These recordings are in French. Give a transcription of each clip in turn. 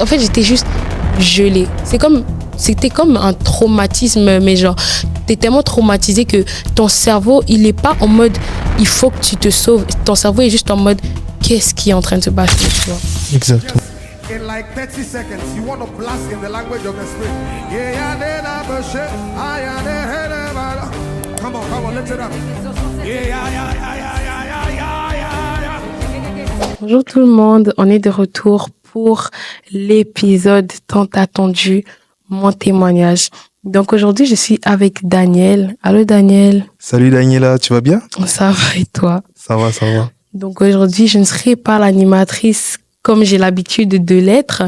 En fait, j'étais juste gelée. C'était comme un traumatisme, mais genre, t'es tellement traumatisé que ton cerveau, il est pas en mode, il faut que tu te sauves. Ton cerveau est juste en mode, qu'est-ce qui est en train de se passer, tu vois. Exactement. In like 30 seconds, you want to blast in the language of the spirit. Come on, lift it up. Bonjour tout le monde, on est de retour pour l'épisode tant attendu, mon témoignage. Donc aujourd'hui, je suis avec Daniel. Allô Daniel. Salut Daniela, tu vas bien? Ça va et toi? Ça va, ça va. Donc aujourd'hui, je ne serai pas l'animatrice comme j'ai l'habitude de l'être,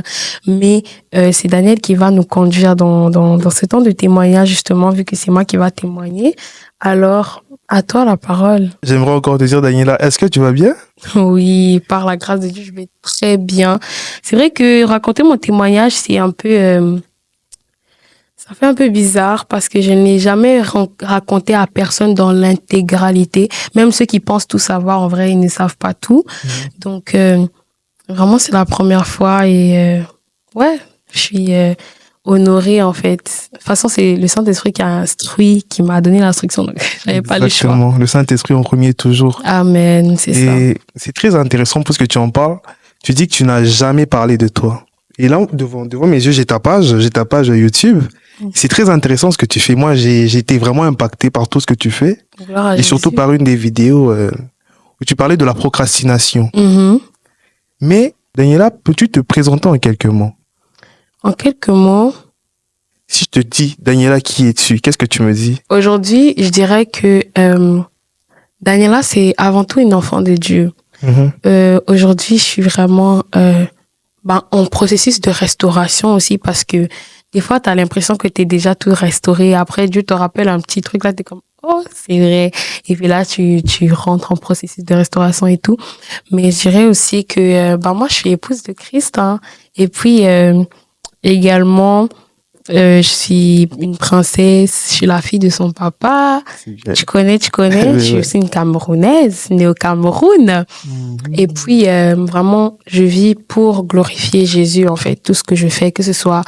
mais c'est Daniel qui va nous conduire dans ce temps de témoignage, justement, vu que c'est moi qui va témoigner. Alors, à toi la parole. J'aimerais encore te dire, Daniela, est-ce que tu vas bien? Oui, par la grâce de Dieu, je vais très bien. C'est vrai que raconter mon témoignage, c'est un peu... ça fait un peu bizarre parce que je ne l'ai jamais raconté à personne dans l'intégralité. Même ceux qui pensent tout savoir, en vrai, ils ne savent pas tout. Donc... vraiment, c'est la première fois et ouais, je suis honorée en fait. De toute façon, c'est le Saint-Esprit qui a instruit, qui m'a donné l'instruction, donc j'avais pas le choix. Exactement, le Saint-Esprit en premier toujours. Amen, c'est ça. Et c'est très intéressant parce que tu en parles. Tu dis que tu n'as jamais parlé de toi. Et là, devant mes yeux, j'ai ta page YouTube. C'est très intéressant ce que tu fais. Moi, j'ai été vraiment impacté par tout ce que tu fais. Gloire à Et surtout Jésus. par une des vidéos où tu parlais de la procrastination. Mhm. Mais, Daniela, peux-tu te présenter en quelques mots? En quelques mots, Si je te dis, Daniela, qui es-tu? Qu'est-ce que tu me dis? aujourd'hui, je dirais que Daniela, c'est avant tout une enfant de Dieu. Aujourd'hui, je suis vraiment en processus de restauration aussi parce que des fois, tu as l'impression que tu es déjà tout restauré. Après, Dieu te rappelle un petit truc là, tu es comme, oh, c'est vrai. Et puis là, tu rentres en processus de restauration et tout. Mais je dirais aussi que moi, je suis épouse de Christ. Hein. Et puis, également, je suis une princesse, je suis la fille de son papa. Tu connais, je suis aussi une Camerounaise, née au Cameroun. Et puis, vraiment, je vis pour glorifier Jésus, en fait. Tout ce que je fais, que ce soit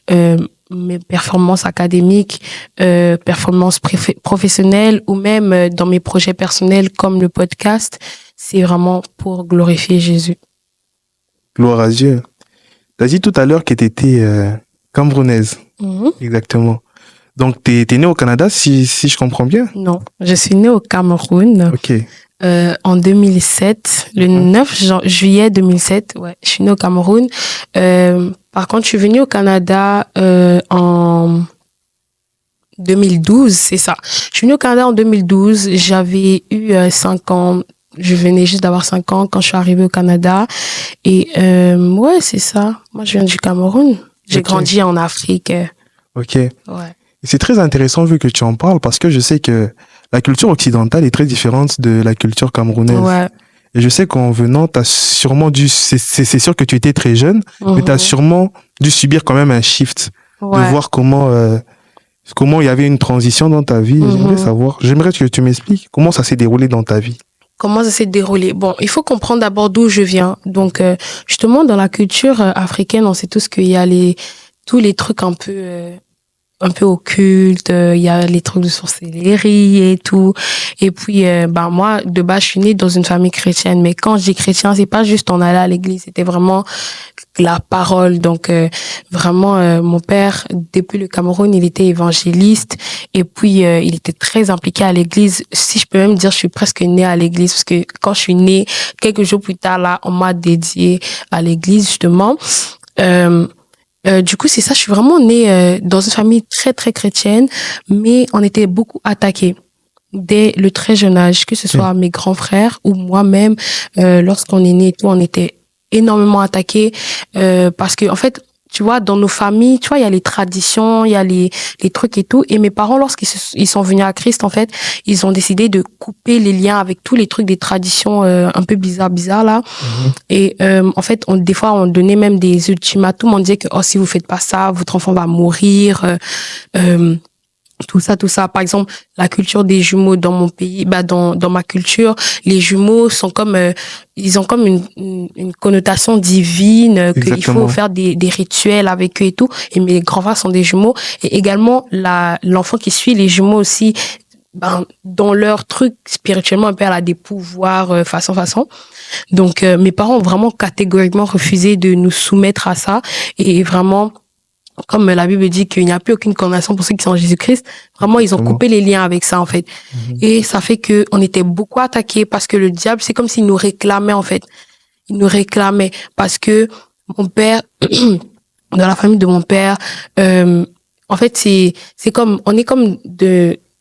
mes performances académiques, performances professionnelles ou même dans mes projets personnels comme le podcast, c'est vraiment pour glorifier Jésus. Gloire à Dieu. Tu as dit tout à l'heure que tu étais camerounaise. Exactement. Donc, tu es née au Canada, si je comprends bien? Non, je suis née au Cameroun. Ok. En 2007, le 9 juillet 2007, ouais, je suis née au Cameroun. Par contre, je suis venue au Canada en 2012, c'est ça. Je suis venue au Canada en 2012, j'avais eu 5 ans, je venais juste d'avoir 5 ans quand je suis arrivée au Canada. Et ouais, c'est ça. Moi, je viens du Cameroun. J'ai grandi en Afrique. Ok. Ouais. Et c'est très intéressant vu que tu en parles parce que je sais que la culture occidentale est très différente de la culture camerounaise. Ouais. Et je sais qu'en venant, t'as sûrement dû, c'est sûr que tu étais très jeune, mais t'as sûrement dû subir quand même un shift, de voir comment il y avait une transition dans ta vie. J'aimerais que tu m'expliques comment ça s'est déroulé dans ta vie. Comment ça s'est déroulé? Bon, il faut comprendre d'abord d'où je viens. Donc, justement, dans la culture africaine, on sait tous qu'il y a tous les trucs un peu occultes, il y a les trucs de sorcellerie et tout. Et puis, moi, de base, je suis née dans une famille chrétienne. Mais quand je dis chrétien, c'est pas juste on allait à l'église, c'était vraiment la parole. Donc, vraiment, mon père, depuis le Cameroun, il était évangéliste. Et puis, il était très impliqué à l'église. Si je peux même dire, je suis presque née à l'église. Parce que quand je suis née, quelques jours plus tard, là, on m'a dédiée à l'église, justement. Du coup, c'est ça, je suis vraiment née dans une famille très, très chrétienne, mais on était beaucoup attaqués dès le très jeune âge, que ce soit mes grands frères ou moi-même. Lorsqu'on est né et tout, on était énormément attaqués parce que, en fait, tu vois, dans nos familles, tu vois, il y a les traditions, il y a les trucs et tout. Et mes parents, lorsqu'ils sont venus à Christ, en fait, ils ont décidé de couper les liens avec tous les trucs des traditions un peu bizarres là. Et en fait, des fois, on donnait même des ultimatums. On disait que si vous faites pas ça, votre enfant va mourir. tout ça. Par exemple, la culture des jumeaux dans mon pays, dans ma culture, les jumeaux sont comme, ils ont comme une connotation divine, qu'il faut faire des rituels avec eux et tout. Et mes grands frères sont des jumeaux. Et également, l'enfant qui suit les jumeaux aussi, dans leur truc, spirituellement, un peu, elle a des pouvoirs, façon. Donc, mes parents ont vraiment catégoriquement refusé de nous soumettre à ça. Et vraiment, comme la Bible dit qu'il n'y a plus aucune condamnation pour ceux qui sont en Jésus-Christ, vraiment, ils ont coupé les liens avec ça, en fait. Et ça fait que on était beaucoup attaqués parce que le diable, c'est comme s'il nous réclamait, en fait. Il nous réclamait parce que mon père, dans la famille de mon père, en fait, c'est comme, on est comme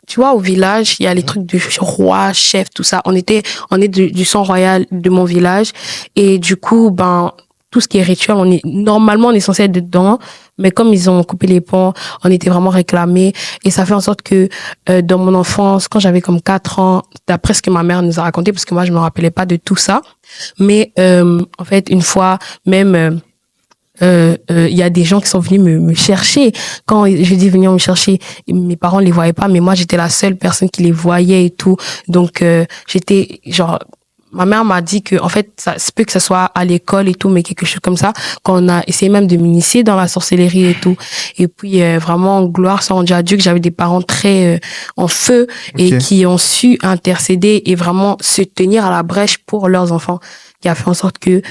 tu vois, au village, il y a les trucs du roi, chef, tout ça. On est du sang royal de mon village. Et du coup, tout ce qui est rituel, normalement, on est censé être dedans, mais comme ils ont coupé les ponts, on était vraiment réclamés. Et ça fait en sorte que, dans mon enfance, quand j'avais comme 4 ans, d'après ce que ma mère nous a raconté, parce que moi, je me rappelais pas de tout ça. Mais, en fait, une fois, même, il y a des gens qui sont venus me chercher. Quand je dis venir me chercher, mes parents les voyaient pas, mais moi, j'étais la seule personne qui les voyait et tout. Donc, j'étais genre, ma mère m'a dit que, en fait, ça se peut que ce soit à l'école et tout, mais quelque chose comme ça, quand on a essayé même de m'initier dans la sorcellerie et tout. Et puis, vraiment, gloire soit rendue à Dieu que j'avais des parents très en feu et qui ont su intercéder et vraiment se tenir à la brèche pour leurs enfants, qui a fait en sorte que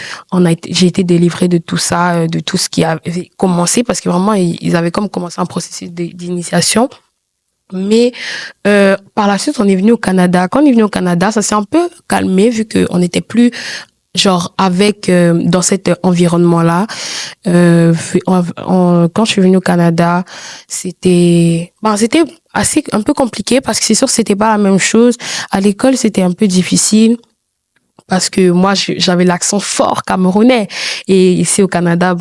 j'ai été délivrée de tout ça, de tout ce qui avait commencé, parce que vraiment, ils avaient comme commencé un processus d'initiation. Mais par la suite, on est venu au Canada. Quand on est venu au Canada, ça s'est un peu calmé vu qu'on n'était plus genre avec dans cet environnement-là. Quand je suis venue au Canada, c'était assez un peu compliqué parce que c'est sûr que c'était pas la même chose. À l'école, c'était un peu difficile parce que moi, j'avais l'accent fort camerounais et ici au Canada,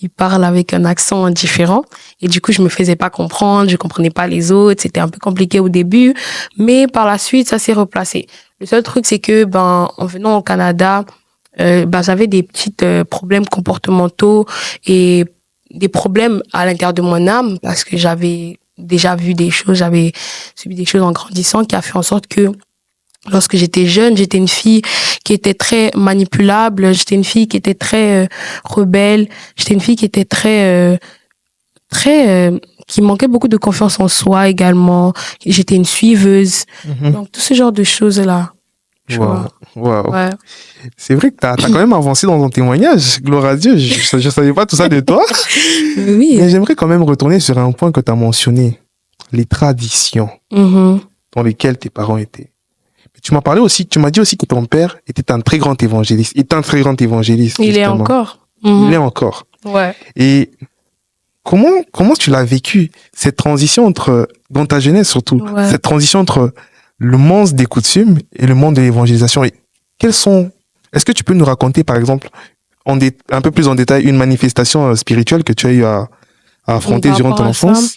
ils parlent avec un accent différent. Et du coup, je me faisais pas comprendre, je comprenais pas les autres. C'était un peu compliqué au début. Mais par la suite, ça s'est replacé. Le seul truc, c'est que, en venant au Canada, j'avais des petits problèmes comportementaux et des problèmes à l'intérieur de mon âme parce que j'avais déjà vu des choses, j'avais subi des choses en grandissant qui a fait en sorte que lorsque j'étais jeune, j'étais une fille qui était très manipulable, j'étais une fille qui était très rebelle, j'étais une fille qui était qui manquait beaucoup de confiance en soi également. J'étais une suiveuse. Donc, tout ce genre de choses-là. Wow. Ouais. C'est vrai que t'as quand même avancé dans ton témoignage. Gloire à Dieu. Je savais pas tout ça de toi. Oui. Mais j'aimerais quand même retourner sur un point que t'as mentionné. Les traditions dans lesquelles tes parents étaient. Tu m'as dit aussi que ton père était un très grand évangéliste. Il est encore. Il est encore. Ouais. Et comment tu l'as vécu, cette transition dans ta jeunesse surtout, cette transition entre le monde des coutumes et le monde de l'évangélisation? Et est-ce que tu peux nous raconter, par exemple, un peu plus en détail, une manifestation spirituelle que tu as eu à affronter durant ton enfance?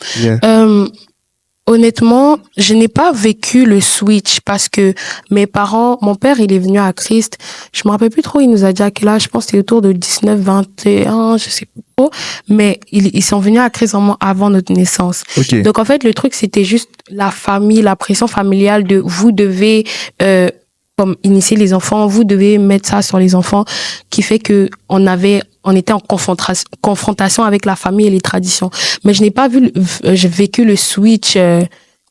Honnêtement, je n'ai pas vécu le switch parce que mon père, il est venu à Christ. Je me rappelle plus trop, il nous a dit à quel âge, je pense que c'était autour de 19, 21, je sais pas trop. Mais ils sont venus à Christ vraiment avant notre naissance. Okay. Donc en fait, le truc, c'était juste la famille, la pression familiale de vous devez, comme initier les enfants, vous devez mettre ça sur les enfants, qui fait que on était en confrontation avec la famille et les traditions. Mais je n'ai pas j'ai vécu le switch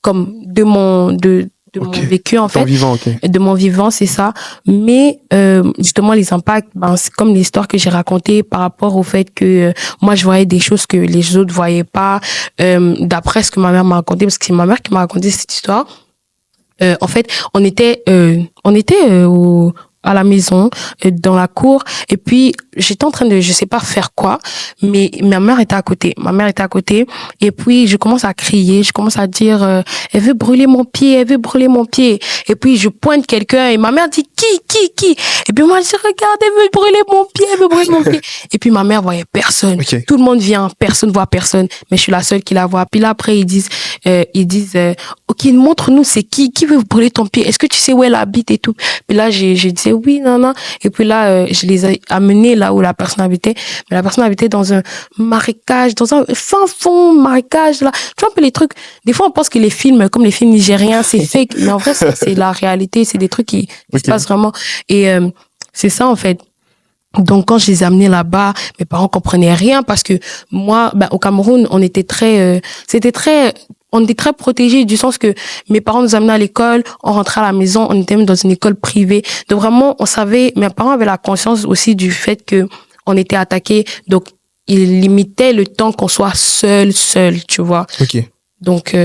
comme de mon vécu en fait. De mon vivant, c'est ça. Mais justement les impacts, c'est comme l'histoire que j'ai racontée par rapport au fait que moi je voyais des choses que les autres voyaient pas. D'après ce que ma mère m'a raconté, parce que c'est ma mère qui m'a raconté cette histoire. En fait, on était à la maison, dans la cour, et puis j'étais en train de, je sais pas faire quoi, mais ma mère était à côté. Et puis je commence à crier, je commence à dire, elle veut brûler mon pied. Et puis je pointe quelqu'un et ma mère dit qui? Et puis moi je dis, regarde, elle veut brûler mon pied. Et puis ma mère voyait personne. Okay. Tout le monde vient, personne voit personne, mais je suis la seule qui la voit. Puis là après ils disent, ok, montre-nous c'est qui veut brûler ton pied. Est-ce que tu sais où elle habite et tout? Puis là je dis disaient oui, non, non. Et puis là, je les ai amenés là où la personne habitait. Mais la personne habitait dans un marécage, dans un fin fond marécage, là. Tu vois un peu les trucs. Des fois, on pense que les films, comme les films nigériens, c'est fake. Mais en vrai, c'est la réalité. C'est des trucs qui se passent vraiment. Et c'est ça, en fait. Donc, quand je les ai amenés là-bas, mes parents comprenaient rien parce que moi, au Cameroun, on était très protégés du sens que mes parents nous amenaient à l'école, on rentrait à la maison, on était même dans une école privée. Donc vraiment, on savait, mes parents avaient la conscience aussi du fait que on était attaqués. Donc, ils limitaient le temps qu'on soit seul, tu vois. Ok. Donc,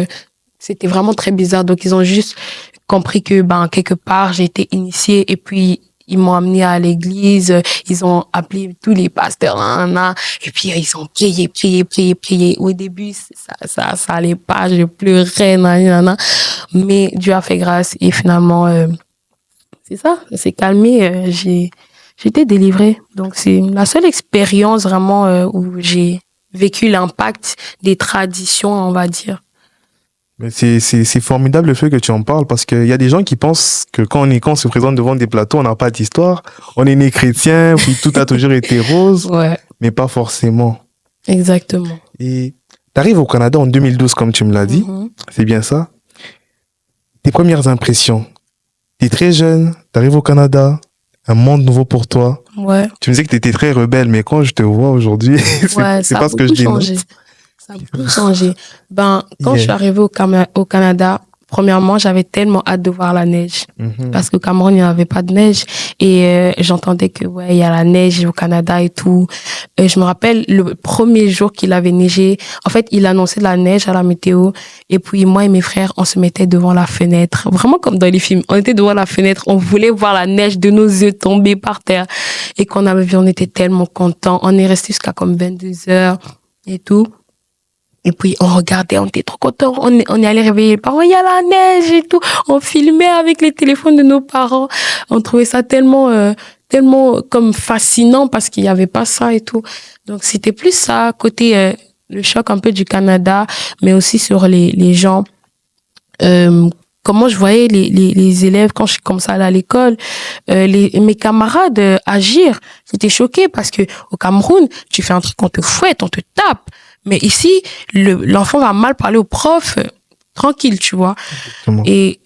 c'était vraiment très bizarre. Donc, ils ont juste compris que, quelque part, j'ai été initiée et puis, ils m'ont amené à l'église, ils ont appelé tous les pasteurs, et puis ils ont prié. Au début, ça allait pas, je pleurais, mais Dieu a fait grâce et finalement, c'est ça, c'est calmé, j'ai été délivrée. Donc c'est la seule expérience vraiment où j'ai vécu l'impact des traditions, on va dire. Mais c'est formidable le fait que tu en parles parce qu'il y a des gens qui pensent que quand on se présente devant des plateaux, on n'a pas d'histoire. On est né chrétien, puis tout a toujours été rose. Ouais. Mais pas forcément. Exactement. Et t'arrives au Canada en 2012, comme tu me l'as dit. C'est bien ça? Tes premières impressions. T'es très jeune, t'arrives au Canada, un monde nouveau pour toi. Ouais. Tu me disais que t'étais très rebelle, mais quand je te vois aujourd'hui, c'est pas ce que je dénonce. Ça a beaucoup changé. Quand je suis arrivée au Canada, premièrement, j'avais tellement hâte de voir la neige. Parce qu'au Cameroun, il n'y avait pas de neige. Et j'entendais que, il y a la neige au Canada et tout. Je me rappelle, le premier jour qu'il avait neigé, en fait, il annonçait de la neige à la météo. Et puis, moi et mes frères, on se mettait devant la fenêtre. Vraiment comme dans les films. On était devant la fenêtre. On voulait voir la neige de nos yeux tomber par terre. Et qu'on avait vu, on était tellement contents. On est resté jusqu'à comme 22 heures et tout. Et puis, on regardait, on était trop contents. On est allé réveiller les parents. Il y a la neige et tout. On filmait avec les téléphones de nos parents. On trouvait ça tellement comme fascinant parce qu'il y avait pas ça et tout. Donc, c'était plus ça, côté, le choc un peu du Canada, mais aussi sur les gens. Comment je voyais les élèves quand je commençais à aller à l'école, mes camarades agir. J'étais choquée parce que au Cameroun, tu fais un truc, on te fouette, on te tape. Mais ici, l'enfant va mal parler au prof, tranquille, tu vois. Exactement. Et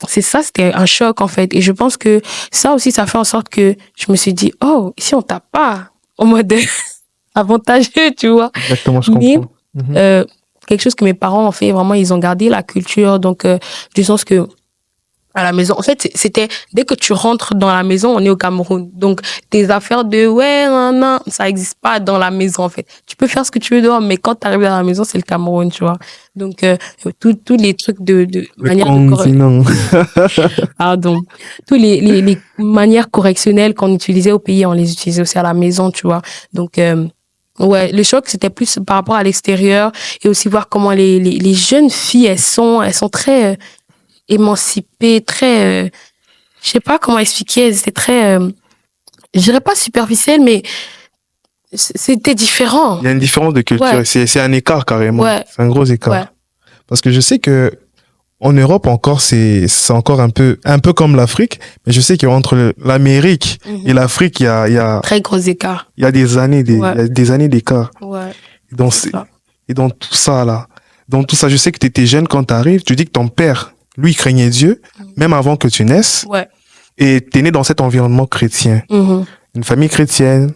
c'était un choc en fait. Et je pense que ça aussi, ça fait en sorte que je me suis dit, oh, ici on tape pas, au mode avantageux, tu vois. Exactement, je comprends. Mais quelque chose que mes parents ont fait, vraiment, ils ont gardé la culture, donc du sens que à la maison. En fait, c'était dès que tu rentres dans la maison, on est au Cameroun. Donc, tes affaires de non, ça existe pas dans la maison, en fait. Tu peux faire ce que tu veux dehors, mais quand tu arrives dans la maison, c'est le Cameroun, tu vois. Donc, tous les trucs de manière pardon. Tous les manières correctionnelles qu'on utilisait au pays, on les utilisait aussi à la maison, tu vois. Donc, le choc, c'était plus par rapport à l'extérieur et aussi voir comment les jeunes filles, elles sont très, émancipées, très, je sais pas comment expliquer, elles étaient très, je dirais pas superficielles, mais c'était différent. Il y a une différence de culture, ouais. C'est un écart carrément, c'est un gros écart. Ouais. Parce que je sais que en Europe encore, c'est encore un peu comme l'Afrique, mais je sais qu'entre l'Amérique et l'Afrique, il y a très gros écart. Il y a des années, il y a des années d'écart. Ouais. Et dans tout ça là, je sais que tu étais jeune quand tu arrives, tu dis que ton père lui craignait Dieu, même avant que tu naisses. Ouais. Et t'es né dans cet environnement chrétien. Une famille chrétienne,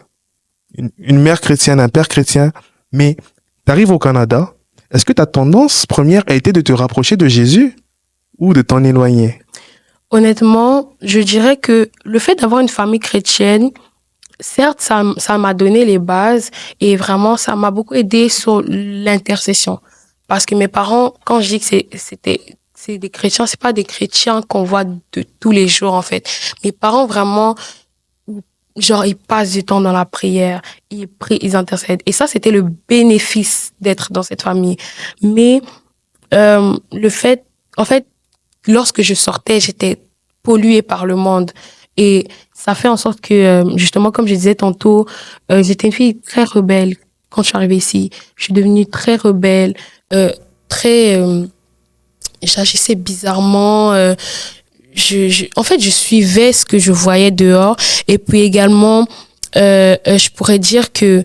une mère chrétienne, un père chrétien. Mais t'arrives au Canada, est-ce que ta tendance première a été de te rapprocher de Jésus ou de t'en éloigner? Honnêtement, je dirais que le fait d'avoir une famille chrétienne, certes, ça m'a donné les bases et vraiment, ça m'a beaucoup aidé sur l'intercession. Parce que mes parents, quand je dis que c'est des chrétiens, c'est pas des chrétiens qu'on voit de tous les jours, en fait. Mes parents, vraiment, genre, ils passent du temps dans la prière, ils prient, ils intercèdent. Et ça, c'était le bénéfice d'être dans cette famille. Mais, le fait, en fait, lorsque je sortais, j'étais polluée par le monde. Et ça fait en sorte que, justement, comme je disais tantôt, j'étais une fille très rebelle quand je suis arrivée ici. Je suis devenue très rebelle, j'agissais bizarrement, en fait, je suivais ce que je voyais dehors. Et puis également, je pourrais dire que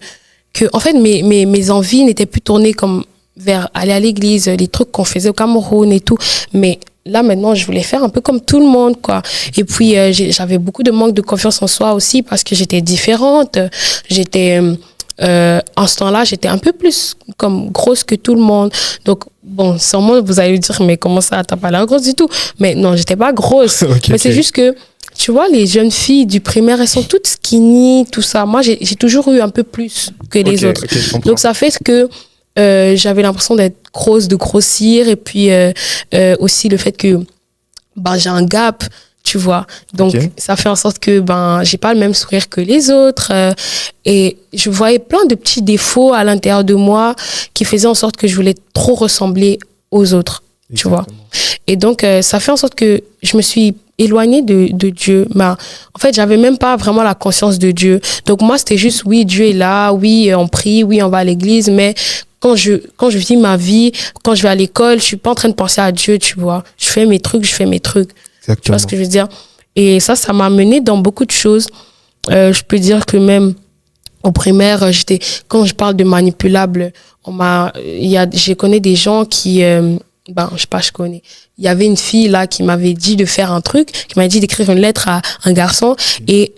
en fait, mes envies n'étaient plus tournées comme vers aller à l'église, les trucs qu'on faisait au Cameroun et tout. Mais là, maintenant, je voulais faire un peu comme tout le monde, quoi. Et puis, j'avais beaucoup de manque de confiance en soi aussi parce que j'étais différente. En ce temps-là, j'étais un peu plus comme grosse que tout le monde. Donc, bon, sûrement, vous allez me dire, mais comment ça, t'as pas l'air grosse du tout? Mais non, j'étais pas grosse. Mais c'est juste que, tu vois, les jeunes filles du primaire, elles sont toutes skinny, tout ça. Moi, j'ai toujours eu un peu plus que les autres. Donc, ça fait que j'avais l'impression d'être grosse, de grossir. Et puis, aussi le fait que j'ai un gap, tu vois. Donc, ça fait en sorte que j'ai pas le même sourire que les autres. Et je voyais plein de petits défauts à l'intérieur de moi qui faisaient en sorte que je voulais trop ressembler aux autres, tu vois. Et donc, ça fait en sorte que je me suis éloignée de Dieu. En fait, j'avais même pas vraiment la conscience de Dieu. Donc, moi, c'était juste, oui, Dieu est là, oui, on prie, oui, on va à l'église, mais quand je vis ma vie, quand je vais à l'école, je suis pas en train de penser à Dieu, tu vois. Je fais mes trucs. Exactement. Tu vois ce que je veux dire? Et ça m'a mené dans beaucoup de choses. Je peux dire que même au primaire, quand je parle de manipulable, je connais des gens qui, je connais. Il y avait une fille là qui m'avait dit de faire un truc, qui m'avait dit d'écrire une lettre à un garçon. Et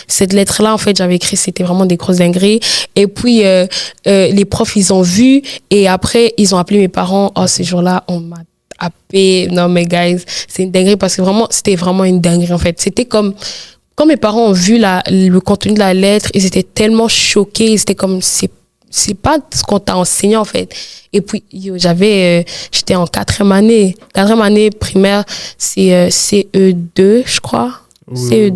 cette lettre-là, en fait, j'avais écrit, c'était vraiment des grosses dingueries. Et puis, les profs, ils ont vu. Et après, ils ont appelé mes parents. Oh, ce jour-là, on m'a tapé. Non, mais guys, c'est une dinguerie parce que c'était vraiment une dinguerie, en fait. C'était comme... Quand mes parents ont vu le contenu de la lettre, ils étaient tellement choqués. C'était comme... C'est pas ce qu'on t'a enseigné, en fait. Et puis, j'étais en 4e année. 4e année primaire, c'est CE2, je crois. Oui.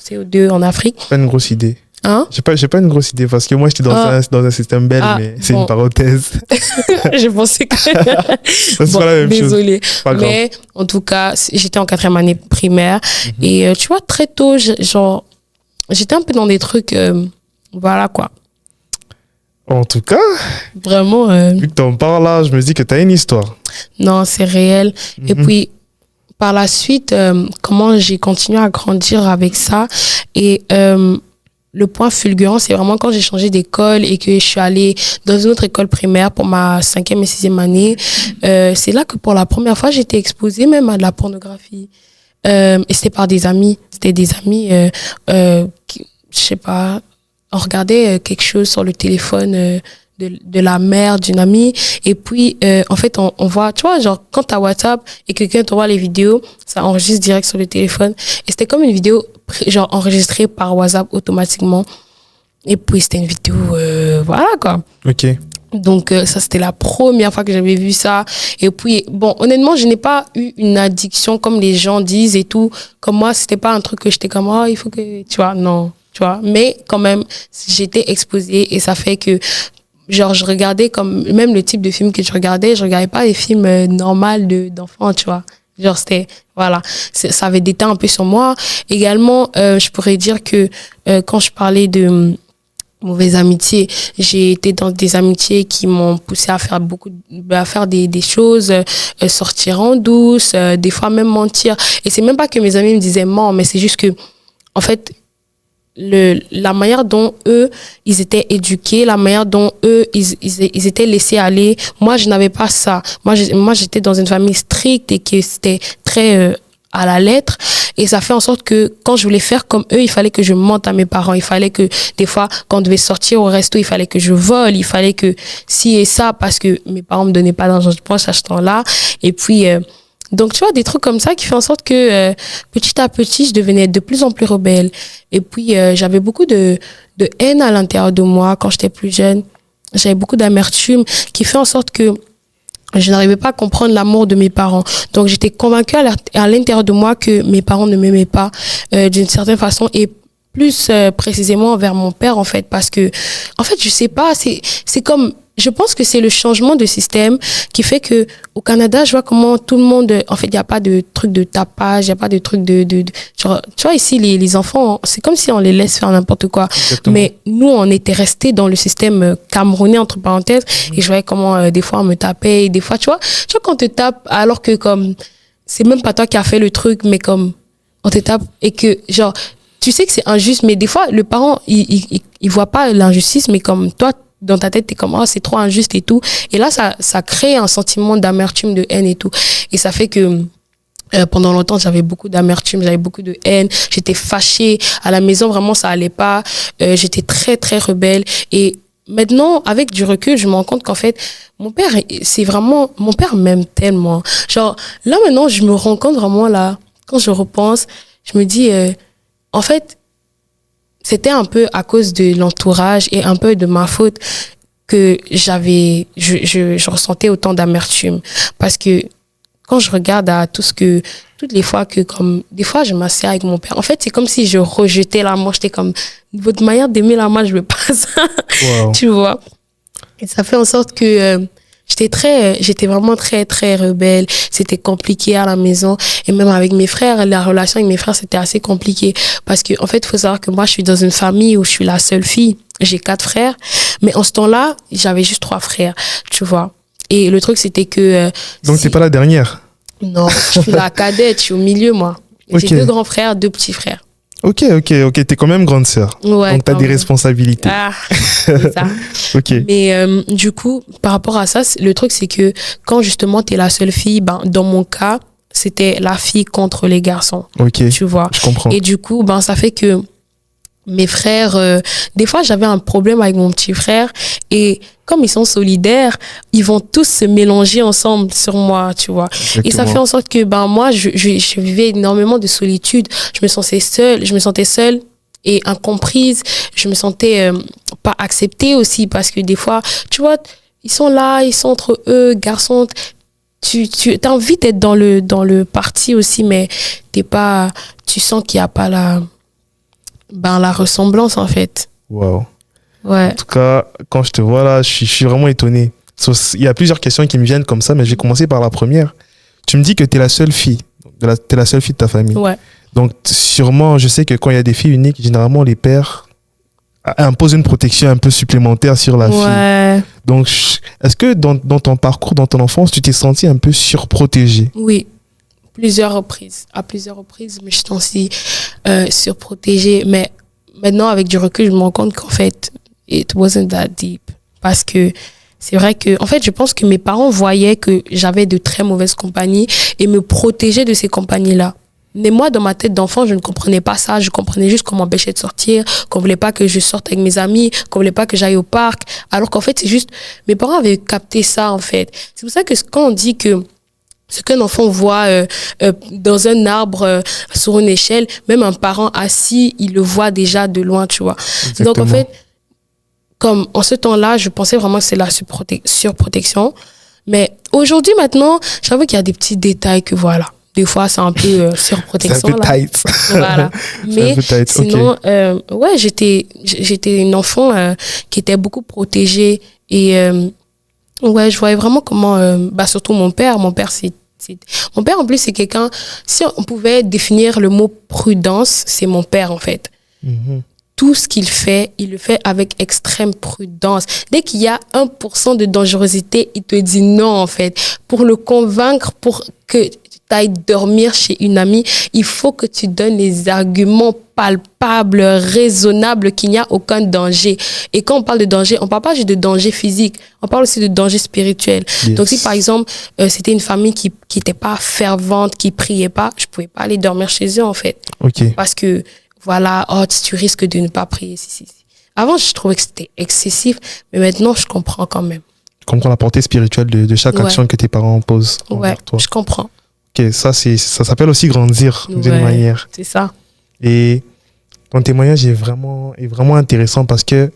CE2 en Afrique. Pas une grosse idée. Hein? J'ai pas une grosse idée parce que moi, j'étais dans un système belge, mais c'est une parenthèse. Je pensais que... C'est pas la même désolée. chose. Pas grave. Mais, en tout cas, j'étais en 4e année primaire. Et, tu vois, très tôt, j'étais un peu dans des trucs, voilà, quoi. En tout cas, vraiment. Vu que t'en parles là, je me dis que t'as une histoire. Non, c'est réel. Et puis, par la suite, comment j'ai continué à grandir avec ça. Et le point fulgurant, c'est vraiment quand j'ai changé d'école et que je suis allée dans une autre école primaire pour ma 5e et 6e année. C'est là que pour la première fois, j'étais exposée même à de la pornographie. Et c'était par des amis. C'était des amis, je sais pas, on regardait quelque chose sur le téléphone de la mère d'une amie. Et puis, en fait, on voit, tu vois, genre, quand t'as WhatsApp et que quelqu'un t'envoie les vidéos, ça enregistre direct sur le téléphone. Et c'était comme une vidéo, genre, enregistrée par WhatsApp automatiquement. Et puis, c'était une vidéo, voilà, quoi. Ok. Donc, ça, c'était la première fois que j'avais vu ça. Et puis, bon, honnêtement, je n'ai pas eu une addiction comme les gens disent et tout. Comme moi, c'était pas un truc que j'étais comme, il faut que, tu vois, non. Tu vois, mais quand même, j'étais exposée et ça fait que, genre, je regardais comme, même le type de film que je regardais pas des films normaux d'enfants, tu vois. Genre, c'était, voilà, ça avait des temps un peu sur moi. Également, je pourrais dire que quand je parlais de mauvaises amitiés, j'ai été dans des amitiés qui m'ont poussé à faire des choses, sortir en douce, des fois même mentir. Et c'est même pas que mes amis me disaient mens, mais c'est juste que, en fait, la manière dont eux ils étaient éduqués, la manière dont eux ils étaient laissés aller, moi je n'avais pas ça. Moi j'étais dans une famille stricte et que c'était très à la lettre, et ça fait en sorte que quand je voulais faire comme eux, il fallait que je mente à mes parents, il fallait que des fois quand on devait sortir au resto, il fallait que je vole, il fallait que ci et ça parce que mes parents me donnaient pas d'argent de poche à ce temps-là. Et puis donc, tu vois, des trucs comme ça qui fait en sorte que petit à petit, je devenais de plus en plus rebelle. Et puis, j'avais beaucoup de haine à l'intérieur de moi quand j'étais plus jeune. J'avais beaucoup d'amertume qui fait en sorte que je n'arrivais pas à comprendre l'amour de mes parents. Donc, j'étais convaincue à l'intérieur de moi que mes parents ne m'aimaient pas d'une certaine façon, et plus précisément envers mon père, en fait. Parce que, en fait, je sais pas, c'est comme... Je pense que c'est le changement de système qui fait que au Canada, je vois comment tout le monde, en fait, il y a pas de truc de tapage, il y a pas de truc genre, tu vois, ici, les enfants, c'est comme si on les laisse faire n'importe quoi. Exactement. Mais nous, on était restés dans le système camerounais, entre parenthèses, et je voyais comment, des fois, on me tapait, et des fois, tu vois, quand on te tape, alors que comme, c'est même pas toi qui as fait le truc, mais comme, on te tape et que, genre, tu sais que c'est injuste, mais des fois, le parent, il voit pas l'injustice, mais comme toi, dans ta tête, t'es comme, oh, c'est trop injuste et tout. Et là, ça crée un sentiment d'amertume, de haine et tout. Et ça fait que, pendant longtemps, j'avais beaucoup d'amertume, j'avais beaucoup de haine. J'étais fâchée. À la maison, vraiment, ça allait pas. J'étais très, très rebelle. Et maintenant, avec du recul, je me rends compte qu'en fait, mon père m'aime tellement. Genre, là, maintenant, je me rends compte vraiment, là, quand je repense, je me dis, en fait, c'était un peu à cause de l'entourage et un peu de ma faute que je ressentais autant d'amertume. Parce que quand je regarde à toutes les fois que, comme, des fois, je m'assieds avec mon père. En fait, c'est comme si je rejetais l'amour. J'étais comme, votre manière d'aimer l'amour, je veux pas ça. Wow. Tu vois. Et ça fait en sorte que, j'étais vraiment très, très rebelle. C'était compliqué à la maison. Et même avec mes frères, la relation avec mes frères, c'était assez compliqué. Parce que, en fait, il faut savoir que moi, je suis dans une famille où je suis la seule fille. J'ai 4 frères. Mais en ce temps-là, j'avais juste 3 frères. Tu vois. Et le truc, c'était que... Donc, t'es pas la dernière? Non, je suis la cadette, je suis au milieu, moi. J'ai 2 grands frères, 2 petits frères. Ok. T'es quand même grande sœur. Ouais. Donc, t'as des responsabilités. Ah, c'est ça. Ok. Mais du coup, par rapport à ça, le truc, c'est que quand justement, t'es la seule fille, ben, dans mon cas, c'était la fille contre les garçons. Ok. Tu vois. Je comprends. Et du coup, ben, ça fait que mes frères, des fois, j'avais un problème avec mon petit frère et comme ils sont solidaires, ils vont tous se mélanger ensemble sur moi, tu vois. Exactement. Et ça fait en sorte que, ben, moi, je vivais énormément de solitude. Je me sentais seule et incomprise. Je me sentais pas acceptée aussi parce que des fois, tu vois, ils sont là, ils sont entre eux, garçons. Tu as envie d'être dans le parti aussi, mais tu sens qu'il y a pas la ressemblance, en fait. Wow. Ouais. En tout cas, quand je te vois là, je suis vraiment étonné. Il y a plusieurs questions qui me viennent comme ça, mais je vais commencer par la première. Tu me dis que tu es la seule fille. T'es la seule fille de ta famille. Ouais. Donc, sûrement, je sais que quand il y a des filles uniques, généralement, les pères imposent une protection un peu supplémentaire sur la fille. Donc, est-ce que dans ton parcours, dans ton enfance, tu t'es sentie un peu surprotégée? Oui. À plusieurs reprises, je me suis sentie surprotégée. Mais maintenant, avec du recul, je me rends compte qu'en fait, it wasn't that deep. Parce que c'est vrai que, en fait, je pense que mes parents voyaient que j'avais de très mauvaises compagnies et me protégeaient de ces compagnies-là. Mais moi, dans ma tête d'enfant, je ne comprenais pas ça. Je comprenais juste qu'on m'empêchait de sortir, qu'on voulait pas que je sorte avec mes amis, qu'on voulait pas que j'aille au parc. Alors qu'en fait, c'est juste, mes parents avaient capté ça, en fait. C'est pour ça que quand on dit que ce qu'un enfant voit dans un arbre, sur une échelle, même un parent assis, il le voit déjà de loin, tu vois. Exactement. Donc, en fait, comme en ce temps-là, je pensais vraiment que c'est la surprotection. Mais aujourd'hui, maintenant, j'avoue qu'il y a des petits détails que voilà. Des fois, c'est un peu surprotection. C'est un peu tight. Voilà. Mais tight. sinon, Okay. ouais, j'étais une enfant qui était beaucoup protégée. Et ouais, je voyais vraiment comment, surtout mon père, mon père, en plus, c'est quelqu'un, si on pouvait définir le mot prudence, c'est mon père, en fait. Mm-hmm. Tout ce qu'il fait, il le fait avec extrême prudence. Dès qu'il y a 1% de dangerosité, il te dit non, en fait. Pour le convaincre, pour que tu ailles dormir chez une amie, il faut que tu donnes les arguments palpables, raisonnables, qu'il n'y a aucun danger. Et quand on parle de danger, on parle pas juste de danger physique, on parle aussi de danger spirituel. Yes. Donc si par exemple, c'était une famille qui était pas fervente, qui priait pas, je pouvais pas aller dormir chez eux, en fait. Ok. Parce que, voilà, tu risques de ne pas prier. Si. Avant, je trouvais que c'était excessif, mais maintenant, je comprends quand même. Tu comprends la portée spirituelle de chaque action que tes parents posent envers toi. Je comprends. Ok, ça s'appelle aussi grandir d'une manière. C'est ça. Et ton témoignage est vraiment intéressant parce que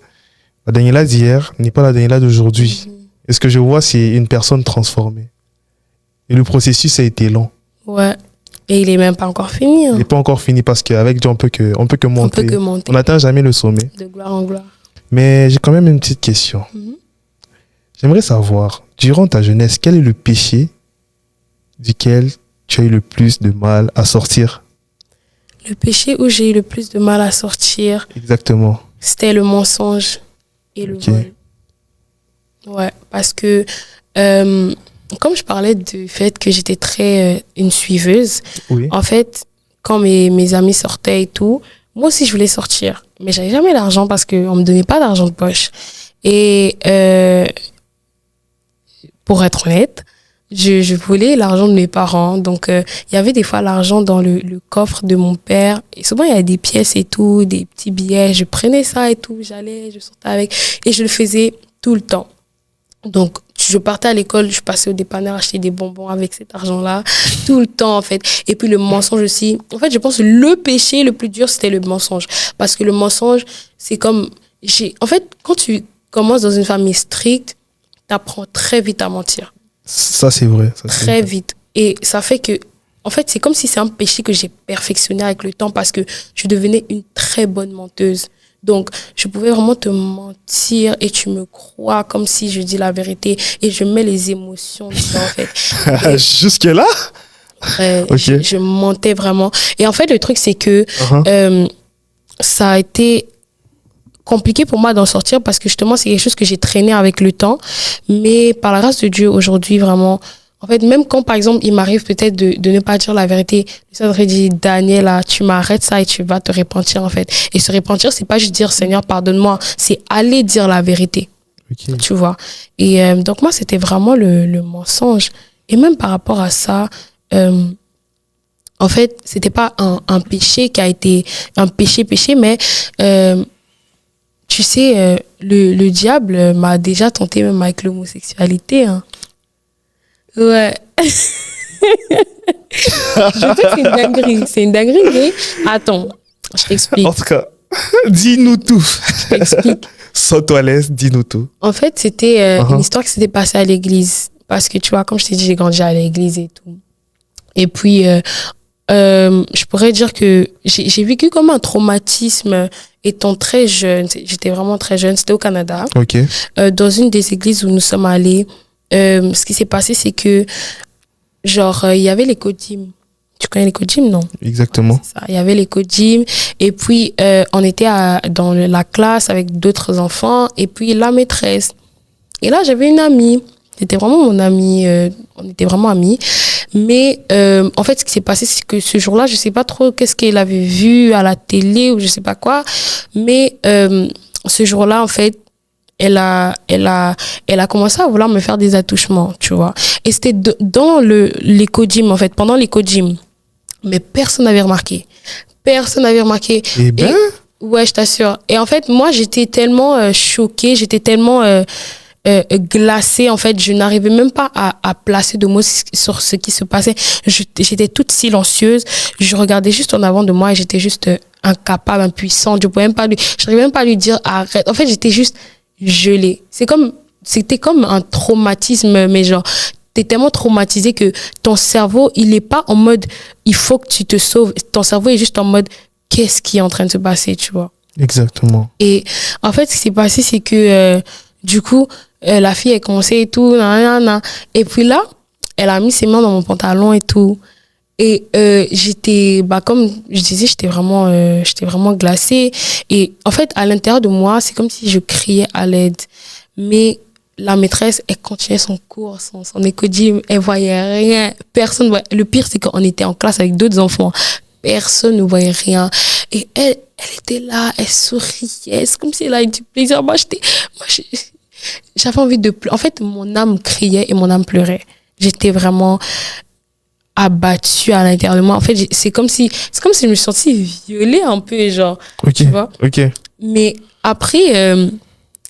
la Daniela d'hier n'est pas la Daniela d'aujourd'hui. Mm-hmm. Et ce que je vois, c'est une personne transformée. Et le processus a été long. Ouais. Et il est même pas encore fini. Hein. Il n'est pas encore fini parce qu'avec Dieu, on peut que monter. On n'atteint jamais le sommet. De gloire en gloire. Mais j'ai quand même une petite question. Mm-hmm. J'aimerais savoir, durant ta jeunesse, quel est le péché duquel tu as eu le plus de mal à sortir? Le péché où j'ai eu le plus de mal à sortir. Exactement. C'était le mensonge et le vol. Ouais, parce que comme je parlais du fait que j'étais très une suiveuse, oui. En fait, quand mes amis sortaient et tout, moi aussi, je voulais sortir. Mais j'avais jamais l'argent parce qu'on me donnait pas d'argent de poche. Et pour être honnête, je voulais l'argent de mes parents. Donc, il y avait des fois l'argent dans le coffre de mon père. Et souvent, il y avait des pièces et tout, des petits billets. Je prenais ça et tout. Je sortais avec. Et je le faisais tout le temps. Donc, je partais à l'école, je passais au dépanneur acheter des bonbons avec cet argent-là. Tout le temps, en fait. Et puis, le mensonge aussi. En fait, je pense que le péché le plus dur, c'était le mensonge. Parce que le mensonge, c'est comme... En fait, quand tu commences dans une famille stricte, t'apprends très vite à mentir. Ça, c'est vrai. Très vite. Et ça fait que, en fait, c'est comme si c'est un péché que j'ai perfectionné avec le temps parce que je devenais une très bonne menteuse. Donc, je pouvais vraiment te mentir et tu me crois comme si je dis la vérité et je mets les émotions dedans, en fait. Jusque-là? Okay. Je mentais vraiment. Et en fait, le truc, c'est que ça a été compliqué pour moi d'en sortir parce que justement, c'est quelque chose que j'ai traîné avec le temps. Mais par la grâce de Dieu, aujourd'hui, vraiment, en fait, même quand, par exemple, il m'arrive peut-être de ne pas dire la vérité, ça aurait dit, Daniela, tu m'arrêtes ça et tu vas te repentir, en fait. Et se repentir, c'est pas juste dire, Seigneur, pardonne-moi, c'est aller dire la vérité. Okay. Tu vois. Et donc, moi, c'était vraiment le mensonge. Et même par rapport à ça, en fait, c'était pas un péché qui a été un péché, mais tu sais, le diable m'a déjà tenté même avec l'homosexualité. Hein. Ouais. Je sais que c'est une dinguerie, mais attends, je t'explique. En tout cas, dis-nous tout. Je t'explique. Sens-toi à l'aise, dis-nous tout. En fait, c'était une histoire qui s'était passée à l'église. Parce que tu vois, comme je t'ai dit, j'ai grandi à l'église et tout. Et puis, je pourrais dire que j'ai vécu comme un traumatisme étant très jeune. J'étais vraiment très jeune. C'était au Canada. Ok. Dans une des églises où nous sommes allés, ce qui s'est passé, c'est que, genre, il y avait les codymes. Tu connais les codymes, non? Exactement. Ouais, c'est ça. Il y avait les codymes. Et puis, on était dans la classe avec d'autres enfants. Et puis, la maîtresse. Et là, j'avais une amie. C'était vraiment mon amie. On était vraiment amis. Mais en fait, ce qui s'est passé, c'est que ce jour-là, je sais pas trop qu'est-ce qu'elle avait vu à la télé ou je sais pas quoi. Mais ce jour-là, en fait, elle a commencé à vouloir me faire des attouchements, tu vois. Et c'était dans les codymes, en fait, pendant les codymes. Mais personne n'avait remarqué. Personne n'avait remarqué. Eh ben. Ouais, je t'assure. Et en fait, moi, j'étais tellement choquée, j'étais tellement glacée, en fait. Je n'arrivais même pas à placer de mots sur ce qui se passait. J'étais toute silencieuse. Je regardais juste en avant de moi et j'étais juste incapable, impuissante. Je n'arrivais même pas à lui dire arrête. En fait, j'étais juste gelée. C'était comme un traumatisme, mais genre, t'es tellement traumatisé que ton cerveau, il est pas en mode il faut que tu te sauves. Ton cerveau est juste en mode qu'est-ce qui est en train de se passer, tu vois. Exactement. Et en fait, ce qui s'est passé, c'est que du coup, la fille, elle commençait et tout, nanana. Et puis là, elle a mis ses mains dans mon pantalon et tout. Et j'étais, comme je disais, j'étais vraiment glacée. Et en fait, à l'intérieur de moi, c'est comme si je criais à l'aide. Mais la maîtresse, elle continuait son cours, son écodyme, elle voyait rien. Personne voyait. Le pire, c'est qu'on était en classe avec d'autres enfants. Personne ne voyait rien. Et elle était là, elle souriait. C'est comme si elle avait du plaisir. J'avais envie de pleurer. En fait, mon âme criait et mon âme pleurait. J'étais vraiment abattue à l'intérieur de moi. En fait, c'est comme si je me sentais violée un peu, genre. Ok. Tu vois? Ok. Mais après,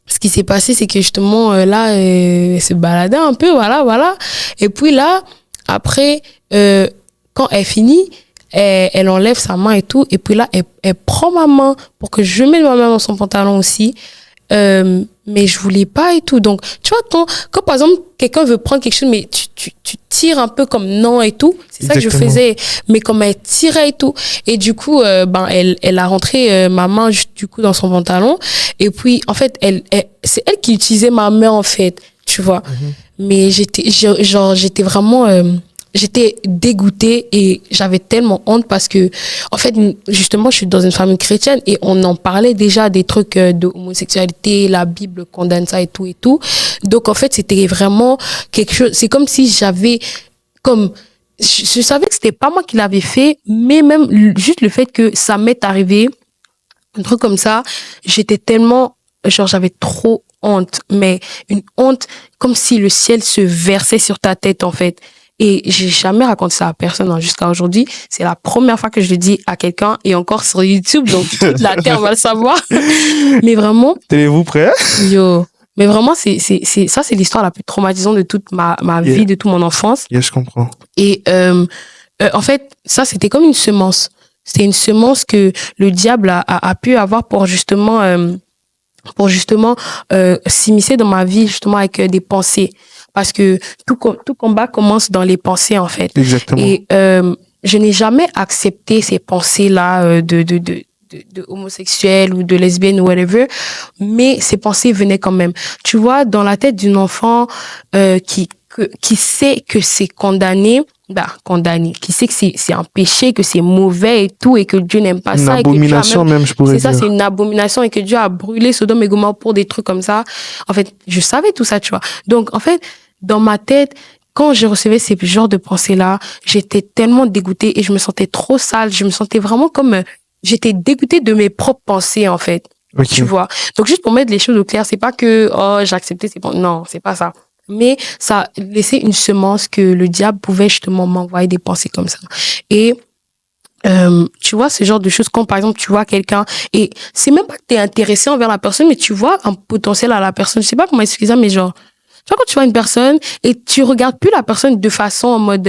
ce qui s'est passé, c'est que justement, là, elle se baladait un peu, voilà. Et puis là, après, quand elle finit, elle enlève sa main et tout. Et puis là, elle prend ma main pour que je mette ma main dans son pantalon aussi. Mais je voulais pas et tout. Donc, tu vois, quand par exemple, quelqu'un veut prendre quelque chose, mais tu tires un peu comme non et tout. C'est ça que je faisais. Mais comme elle tirait et tout. Et du coup, elle a rentré ma main, du coup, dans son pantalon. Et puis, en fait, c'est elle qui utilisait ma main, en fait. Tu vois. Mm-hmm. Mais j'étais vraiment, j'étais dégoûtée et j'avais tellement honte parce que, en fait, justement, je suis dans une famille chrétienne et on en parlait déjà des trucs de homosexualité, la Bible condamne ça et tout. Donc, en fait, c'était vraiment quelque chose, c'est comme si j'avais comme je savais que c'était pas moi qui l'avais fait, mais même juste le fait que ça m'est arrivé, un truc comme ça, j'étais tellement, genre, j'avais trop honte, mais une honte comme si le ciel se versait sur ta tête, en fait. Et j'ai jamais raconté ça à personne, hein, jusqu'à aujourd'hui. C'est la première fois que je le dis à quelqu'un, et encore sur YouTube, donc toute la terre va le savoir. Mais vraiment. Tenez-vous prêts? Yo. Mais vraiment, ça, c'est l'histoire la plus traumatisante de toute ma vie, de toute mon enfance. Je comprends. Et, en fait, ça, c'était comme une semence. C'était une semence que le diable a pu avoir pour justement s'immiscer dans ma vie, justement, avec des pensées. Parce que tout combat commence dans les pensées, en fait. Exactement. Et je n'ai jamais accepté ces pensées-là de homosexuel ou de lesbienne ou whatever, mais ces pensées venaient quand même. Tu vois, dans la tête d'une enfant qui sait que c'est condamné, qui sait que c'est un péché, que c'est mauvais et tout, et que Dieu n'aime pas ça. Une abomination même, je pourrais dire. C'est ça, c'est une abomination, et que Dieu a brûlé Sodome et Gomorrhe pour des trucs comme ça. En fait, je savais tout ça, tu vois. Donc, en fait, dans ma tête, quand je recevais ces genres de pensées-là, j'étais tellement dégoûtée et je me sentais trop sale. Je me sentais vraiment comme... j'étais dégoûtée de mes propres pensées, en fait. Okay. Tu vois. Donc, juste pour mettre les choses au clair, c'est pas que, j'acceptais ces pensées. Non, c'est pas ça. Mais ça laissait une semence que le diable pouvait justement m'envoyer des pensées comme ça. Et tu vois, ce genre de choses, quand par exemple tu vois quelqu'un, et c'est même pas que t'es intéressé envers la personne, mais tu vois un potentiel à la personne. Je sais pas comment expliquer ça, mais genre, tu vois, quand tu vois une personne et tu regardes plus la personne de façon en mode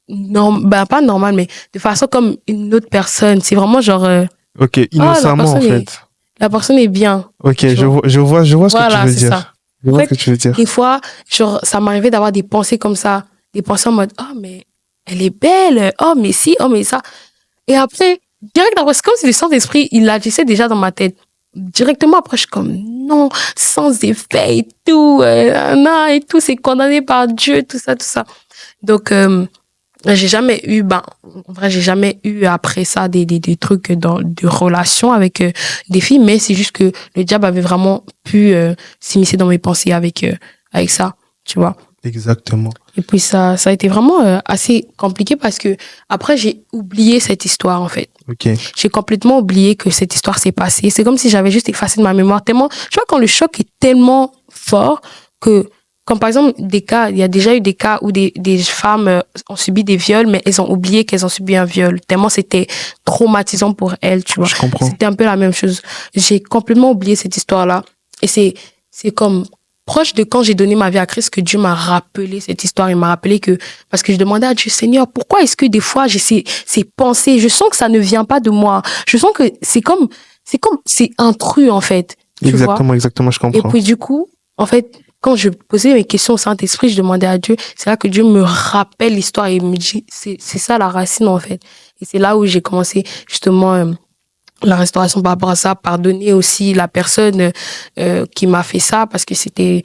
pas normal, mais de façon comme une autre personne. C'est vraiment genre ok, innocemment en fait. La personne est bien. Ok, je vois ce voilà, que tu veux dire. Ça. Je vois ce que tu veux dire. Des fois, genre, ça m'arrivait d'avoir des pensées comme ça, des pensées en mode mais elle est belle, mais si, mais ça. Et après, direct après, c'est comme si le Saint-Esprit, il agissait déjà dans ma tête. Directement après, je suis comme, non, sans effet et tout, et tout, c'est condamné par Dieu, tout ça. Donc, j'ai jamais eu, en vrai, j'ai jamais eu après ça des trucs de relations avec des filles, mais c'est juste que le diable avait vraiment pu s'immiscer dans mes pensées avec ça, tu vois. Exactement. Et puis ça a été vraiment assez compliqué parce que après j'ai oublié cette histoire, en fait. Ok. J'ai complètement oublié que cette histoire s'est passée. C'est comme si j'avais juste effacé de ma mémoire tellement. Tu vois, quand le choc est tellement fort que, comme par exemple des cas, il y a déjà eu des cas où des femmes ont subi des viols, mais elles ont oublié qu'elles ont subi un viol. Tellement c'était traumatisant pour elles, tu vois. Je comprends. C'était un peu la même chose. J'ai complètement oublié cette histoire-là. Et c'est comme proche de quand j'ai donné ma vie à Christ que Dieu m'a rappelé cette histoire. Il m'a rappelé que, parce que je demandais à Dieu, Seigneur, pourquoi est-ce que des fois j'ai ces pensées, je sens que ça ne vient pas de moi. Je sens que c'est intrus, en fait. Exactement, je comprends. Et puis du coup, en fait, quand je posais mes questions au Saint-Esprit, je demandais à Dieu, c'est là que Dieu me rappelle l'histoire et il me dit, c'est ça la racine, en fait. Et c'est là où j'ai commencé justement la restauration par rapport à ça, pardonner aussi la personne qui m'a fait ça, parce que c'était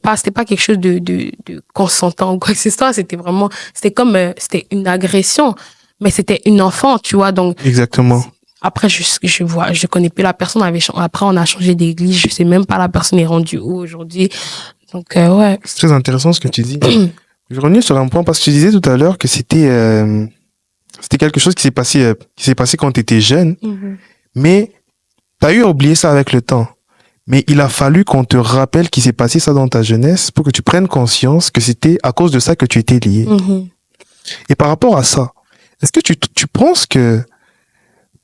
pas quelque chose de consentant ou quoi que ce soit. C'était c'était une agression, mais c'était une enfant, tu vois. Donc exactement. après je connais plus la personne. Après on a changé d'église, je sais même pas la personne est rendue où aujourd'hui. Donc ouais. C'est très intéressant ce que tu dis. Je vais revenir sur un point parce que tu disais tout à l'heure que c'était quelque chose qui s'est passé quand tu étais jeune, mais tu as eu à oublier ça avec le temps. Mais il a fallu qu'on te rappelle qu'il s'est passé ça dans ta jeunesse pour que tu prennes conscience que c'était à cause de ça que tu étais lié. Et par rapport à ça, est-ce que tu penses que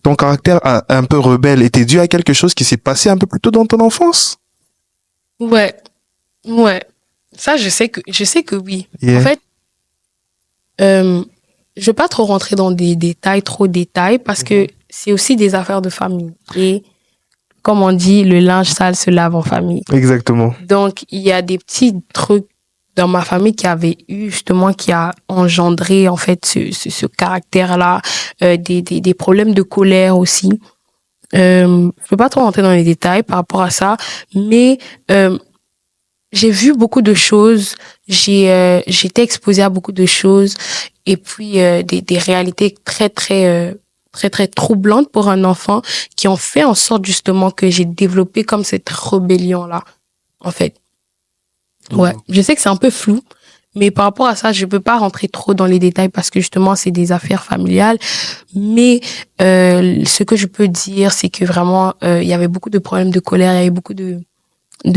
ton caractère un peu rebelle était dû à quelque chose qui s'est passé un peu plus tôt dans ton enfance? Ouais. Ça, je sais que oui. Yeah. En fait, je veux pas trop rentrer dans des détails parce que c'est aussi des affaires de famille. Et comme on dit, le linge sale se lave en famille. Exactement. Donc, il y a des petits trucs dans ma famille qui a engendré, en fait, ce caractère-là, des problèmes de colère aussi. Je peux pas trop rentrer dans les détails par rapport à ça, mais j'ai vu beaucoup de choses, j'ai été exposée à beaucoup de choses, et puis des réalités très troublantes pour un enfant qui ont fait en sorte justement que j'ai développé comme cette rébellion là, en fait. Ouais, je sais que c'est un peu flou, Mais par rapport à ça, je peux pas rentrer trop dans les détails parce que justement, c'est des affaires familiales. Mais ce que je peux dire, c'est que vraiment, il y avait beaucoup de problèmes de colère, il y avait beaucoup de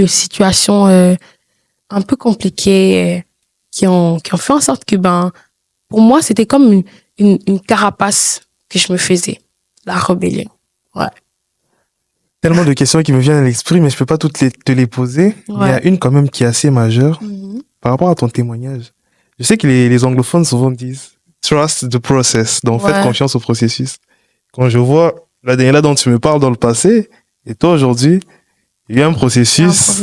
situations un peu compliquées qui ont fait en sorte que, pour moi, c'était comme une carapace que je me faisais, la rébellion. Ouais. Tellement de questions qui me viennent à l'esprit, mais je peux pas toutes te les poser. Ouais. Il y a une quand même qui est assez majeure par rapport à ton témoignage. Je sais que les anglophones souvent disent trust the process, donc faites confiance au processus. Quand je vois la dernière dont tu me parles dans le passé, et toi aujourd'hui, il y a un processus.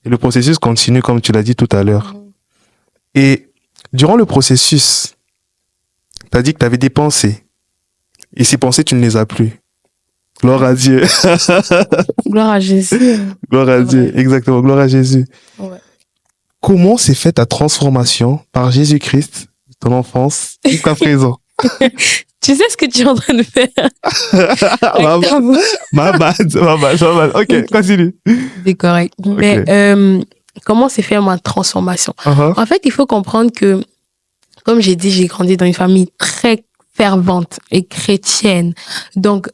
Et le processus continue comme tu l'as dit tout à l'heure. Et durant le processus, tu as dit que tu avais des pensées. Et ces pensées, tu ne les as plus. Gloire à Dieu. Gloire à Jésus. Gloire à Dieu, exactement. Gloire à Jésus. Ouais. Comment s'est faite ta transformation par Jésus-Christ, ton enfance, jusqu'à présent? Tu sais ce que tu es en train de faire? Ma bad. Ok, continue. C'est correct. Okay. Mais comment s'est fait ma transformation? En fait, il faut comprendre que, comme j'ai dit, j'ai grandi dans une famille très fervente et chrétienne. Donc,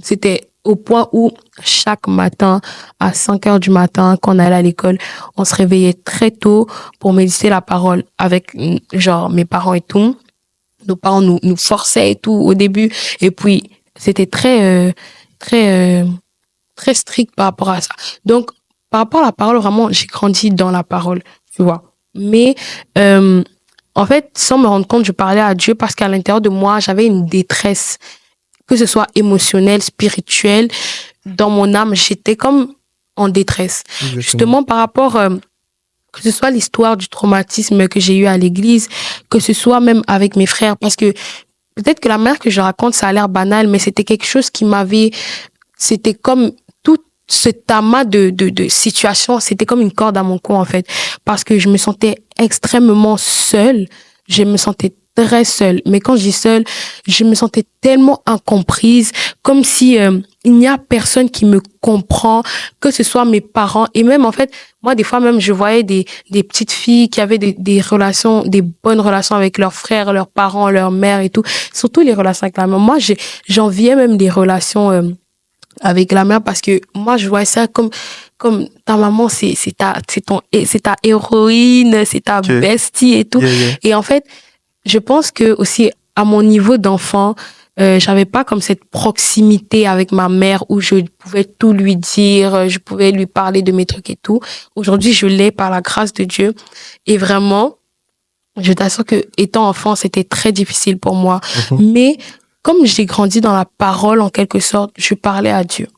c'était au point où chaque matin, à 5 heures du matin, quand on allait à l'école, on se réveillait très tôt pour méditer la parole avec, genre, mes parents et tout. Nos parents nous forçaient et tout au début. Et puis, c'était très strict par rapport à ça. Donc, par rapport à la parole, vraiment, j'ai grandi dans la parole, tu vois. Mais, en fait, sans me rendre compte, je parlais à Dieu parce qu'à l'intérieur de moi, j'avais une détresse, que ce soit émotionnelle, spirituelle. Dans mon âme, j'étais comme en détresse. Exactement. Justement, par rapport, que ce soit l'histoire du traumatisme que j'ai eu à l'église, que ce soit même avec mes frères, parce que peut-être que la manière que je raconte, ça a l'air banal, mais c'était quelque chose qui c'était comme tout ce tamas de situations, c'était comme une corde à mon cou, en fait, parce que je me sentais extrêmement seule, je me sentais très seule. Mais quand je dis seule, je me sentais tellement incomprise, comme si il n'y a personne qui me comprend, que ce soit mes parents. Et même, en fait, moi, des fois, même, je voyais des petites filles qui avaient des relations, des bonnes relations avec leurs frères, leurs parents, leur mère et tout. Surtout les relations avec la mère. Moi, j'enviais même des relations avec la mère parce que moi, je voyais ça comme ta maman, c'est ta héroïne, c'est ta bestie et tout. Et en fait, je pense que aussi à mon niveau d'enfant, j'avais pas comme cette proximité avec ma mère où je pouvais tout lui dire, je pouvais lui parler de mes trucs et tout. Aujourd'hui, je l'ai par la grâce de Dieu. Et vraiment, je t'assure que étant enfant, c'était très difficile pour moi. Mais comme j'ai grandi dans la parole en quelque sorte, je parlais à Dieu.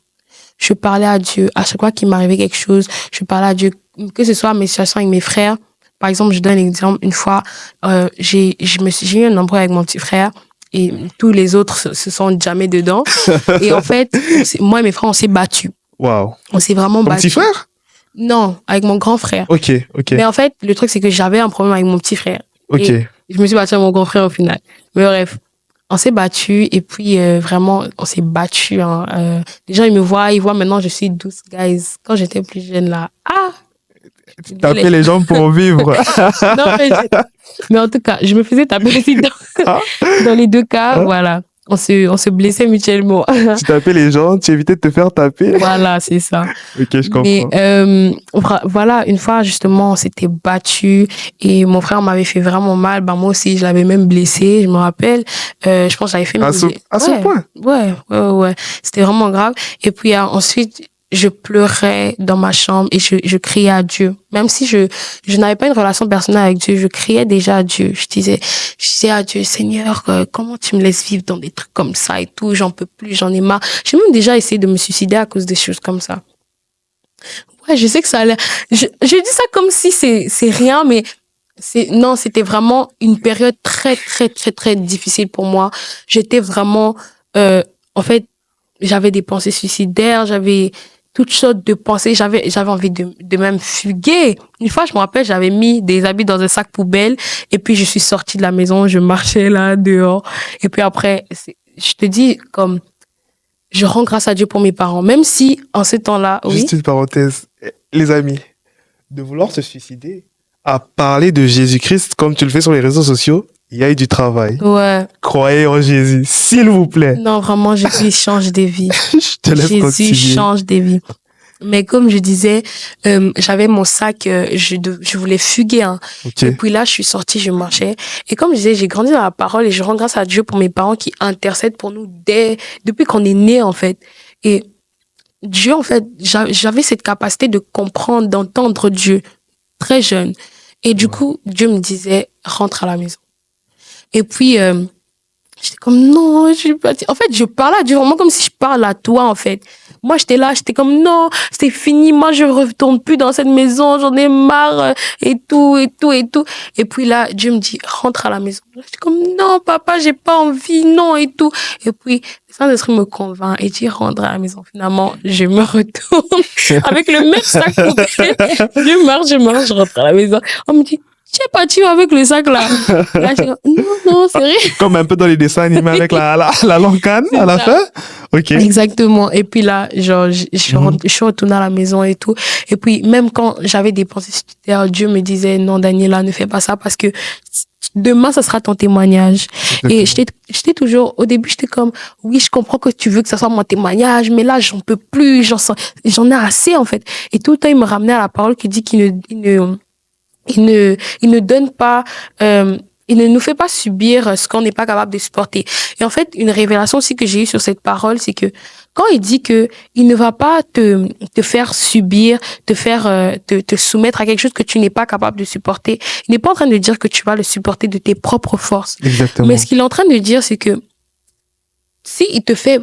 Je parlais à Dieu à chaque fois qu'il m'arrivait quelque chose. Je parlais à Dieu, que ce soit mes situations avec mes frères. Par exemple, je donne un exemple. Une fois, j'ai eu un embrouille avec mon petit frère et tous les autres se sont jamais dedans. Et en fait, moi et mes frères, on s'est battus. Waouh. On s'est vraiment battus. Ton petit frère? Non, avec mon grand frère. Ok. Mais en fait, le truc, c'est que j'avais un problème avec mon petit frère. Ok. Et je me suis battue avec mon grand frère au final. Mais bref, on s'est battus et puis vraiment, on s'est battus. Hein. Les gens, ils me voient, ils voient maintenant, je suis douce, guys. Quand j'étais plus jeune, là, tu tapais les gens pour vivre. Non, mais en tout cas, je me faisais taper les dents. Dans les deux cas, voilà. On se blessait mutuellement. Tu tapais les gens, tu évitais de te faire taper. Voilà, c'est ça. Ok, je comprends. Mais voilà, une fois, justement, on s'était battus et mon frère m'avait fait vraiment mal. Moi aussi, je l'avais même blessé, je me rappelle. Je pense que j'avais fait... À ce point? Ouais. C'était vraiment grave. Et puis ensuite... je pleurais dans ma chambre et je criais à Dieu. Même si je n'avais pas une relation personnelle avec Dieu, je criais déjà à Dieu. Je disais à Dieu, Seigneur, comment tu me laisses vivre dans des trucs comme ça et tout, j'en peux plus, j'en ai marre. J'ai même déjà essayé de me suicider à cause des choses comme ça. Ouais, je sais que ça allait. Je dis ça comme si c'est rien, mais non, c'était vraiment une période très, très, très, très difficile pour moi. J'étais vraiment, en fait, j'avais des pensées suicidaires, j'avais toutes sortes de pensées, j'avais envie de même fuguer. Une fois, je me rappelle, j'avais mis des habits dans un sac poubelle et puis je suis sortie de la maison, je marchais là dehors et puis après, je te dis comme je rends grâce à Dieu pour mes parents, même si en ce temps-là, Juste une parenthèse, les amis, de vouloir se suicider à parler de Jésus-Christ comme tu le fais sur les réseaux sociaux, il y a eu du travail. Ouais. Croyez en Jésus, s'il vous plaît. Non, vraiment, Jésus change des vies. Je te laisse Jésus continuer. change des vies. Mais comme je disais, j'avais mon sac, je voulais fuguer. Hein. Okay. Et puis là, je suis sortie, je marchais. Et comme je disais, j'ai grandi dans la parole et je rends grâce à Dieu pour mes parents qui intercèdent pour nous depuis qu'on est né, en fait. Et Dieu, en fait, j'avais cette capacité de comprendre, d'entendre Dieu très jeune. Et du coup, Dieu me disait, rentre à la maison. Et puis, j'étais comme, non, je suis pas... En fait, je parlais à Dieu vraiment comme si je parle à toi, en fait. Moi, j'étais là, j'étais comme, non, c'est fini, moi, je retourne plus dans cette maison, j'en ai marre, et tout, et tout, et tout. Et puis là, Dieu me dit, rentre à la maison. J'étais comme, non, papa, j'ai pas envie, non, et tout. Et puis, le Saint-Esprit me convainc et dit, rentre à la maison. Finalement, je me retourne avec le même sac poubelle. Je rentre à la maison. On me dit, je sais pas, tu vas avec le sac là. Là, je dis, non, c'est vrai. Comme un peu dans les dessins animés avec la lancane à la fin. Ok. Exactement. Et puis là, genre, je suis retournée à la maison et tout. Et puis, même quand j'avais des pensées suicidaires, Dieu me disait, non, Daniela, ne fais pas ça parce que demain, ça sera ton témoignage. Et j'étais toujours, au début, j'étais comme, oui, je comprends que tu veux que ça soit mon témoignage, mais là, j'en peux plus, j'en ai assez, en fait. Et tout le temps, il me ramenait à la parole qui dit qu'il ne donne pas, il ne nous fait pas subir ce qu'on n'est pas capable de supporter. Et en fait, une révélation aussi que j'ai eue sur cette parole, c'est que quand il dit que il ne va pas te faire subir, te soumettre à quelque chose que tu n'es pas capable de supporter, il n'est pas en train de dire que tu vas le supporter de tes propres forces. Exactement. Mais ce qu'il est en train de dire, c'est que si il te fait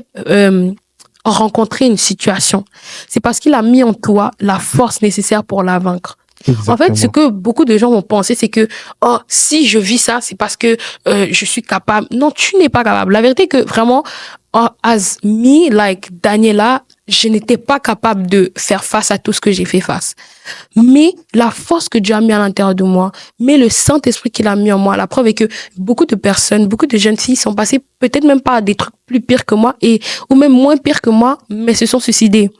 rencontrer une situation, c'est parce qu'il a mis en toi la force nécessaire pour la vaincre. Exactement. En fait, ce que beaucoup de gens vont penser, c'est que, oh, si je vis ça, c'est parce que je suis capable. Non, tu n'es pas capable. La vérité est que vraiment, as me, like Daniela, je n'étais pas capable de faire face à tout ce que j'ai fait face. Mais la force que Dieu a mis à l'intérieur de moi, mais le Saint-Esprit qu'il a mis en moi, la preuve est que beaucoup de personnes, beaucoup de jeunes filles sont passées peut-être même pas à des trucs plus pires que moi ou même moins pires que moi, mais se sont suicidées.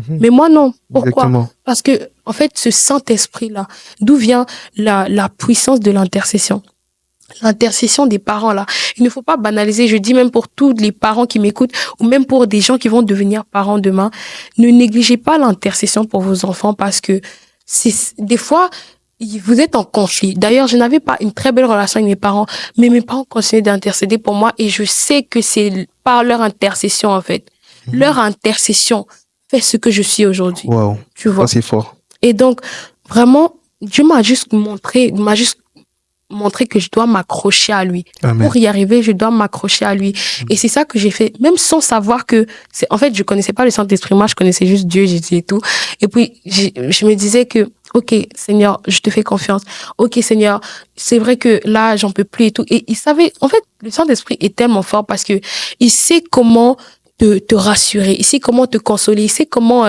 Mais moi, non. Pourquoi? Exactement. Parce que, en fait, ce Saint-Esprit-là, d'où vient la puissance de l'intercession? L'intercession des parents, là. Il ne faut pas banaliser. Je dis même pour tous les parents qui m'écoutent ou même pour des gens qui vont devenir parents demain, ne négligez pas l'intercession pour vos enfants parce que des fois, vous êtes en conflit. D'ailleurs, je n'avais pas une très belle relation avec mes parents, mais mes parents continuaient d'intercéder pour moi et je sais que c'est par leur intercession, en fait. Leur intercession fait ce que je suis aujourd'hui. Wow. Tu vois. Ça, c'est fort. Et donc, vraiment, Dieu m'a juste montré que je dois m'accrocher à lui. Amen. Pour y arriver, je dois m'accrocher à lui. Et c'est ça que j'ai fait, même sans savoir que en fait, je connaissais pas le Saint-Esprit, moi, je connaissais juste Dieu, Jésus et tout. Et puis, je me disais que, OK, Seigneur, je te fais confiance. OK, Seigneur, c'est vrai que là, j'en peux plus et tout. Et il savait, en fait, le Saint-Esprit est tellement fort parce que il sait comment te rassurer, il sait comment te consoler, il sait comment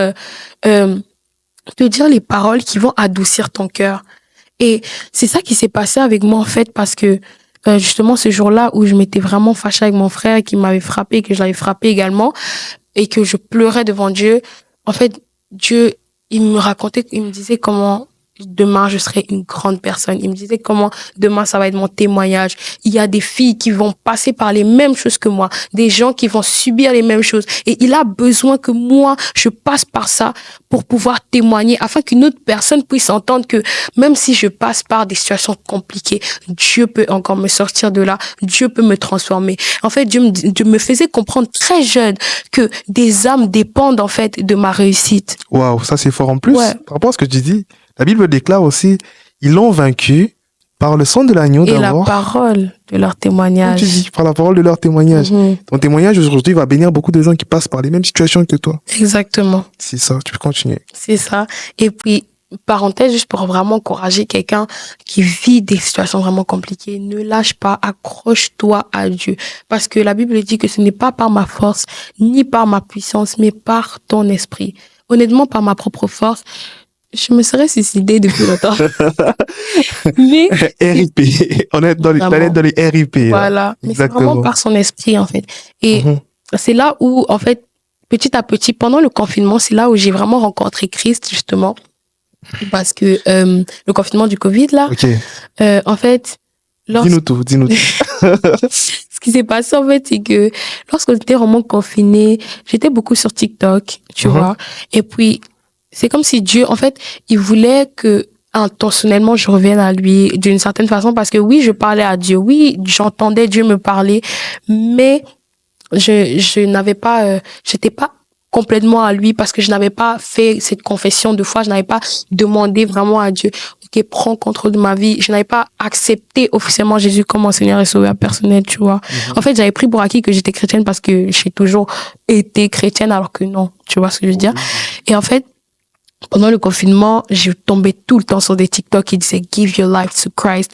te dire les paroles qui vont adoucir ton cœur. Et c'est ça qui s'est passé avec moi en fait parce que justement ce jour-là où je m'étais vraiment fâchée avec mon frère qui m'avait frappé et que je l'avais frappé également et que je pleurais devant Dieu, en fait Dieu il me disait comment demain je serai une grande personne. Il me disait comment demain ça va être mon témoignage. Il y a des filles qui vont passer par les mêmes choses que moi, des gens qui vont subir les mêmes choses et il a besoin que moi je passe par ça pour pouvoir témoigner afin qu'une autre personne puisse entendre que même si je passe par des situations compliquées, Dieu peut encore me sortir de là, Dieu peut me transformer. En fait, Dieu me faisait comprendre très jeune que des âmes dépendent en fait de ma réussite. Waouh, ça c'est fort en plus. Ouais. Par rapport à ce que tu dis, la Bible déclare aussi, ils l'ont vaincu par le sang de l'agneau d'abord. Et la parole de leur témoignage. Comme tu dis, par la parole de leur témoignage. Ton témoignage aujourd'hui va bénir beaucoup de gens qui passent par les mêmes situations que toi. Exactement. C'est ça, tu peux continuer. C'est ça. Et puis, parenthèse, juste pour vraiment encourager quelqu'un qui vit des situations vraiment compliquées, ne lâche pas, accroche-toi à Dieu. Parce que la Bible dit que ce n'est pas par ma force, ni par ma puissance, mais par ton esprit. Honnêtement, par ma propre force, je me serais suicidée depuis longtemps. Mais RIP. On est dans les RIP. Voilà. Là. Mais c'est vraiment par son esprit, en fait. Et c'est là où, en fait, petit à petit, pendant le confinement, c'est là où j'ai vraiment rencontré Christ, justement. Parce que le confinement du Covid, là, en fait... Dis-nous tout. Ce qui s'est passé, en fait, c'est que lorsqu'on était vraiment confinés, j'étais beaucoup sur TikTok, tu vois. Et puis, c'est comme si Dieu, en fait, il voulait que intentionnellement je revienne à lui d'une certaine façon, parce que oui, je parlais à Dieu, oui, j'entendais Dieu me parler, mais je n'avais pas, j'étais pas complètement à lui, parce que je n'avais pas fait cette confession de foi, je n'avais pas demandé vraiment à Dieu, ok, prends contrôle de ma vie, je n'avais pas accepté officiellement Jésus comme mon Seigneur et Sauveur personnel, tu vois. En fait, j'avais pris pour acquis que j'étais chrétienne parce que j'ai toujours été chrétienne, alors que non, tu vois ce que je veux dire. Et en fait, pendant le confinement, je tombais tout le temps sur des TikTok qui disaient give your life to Christ,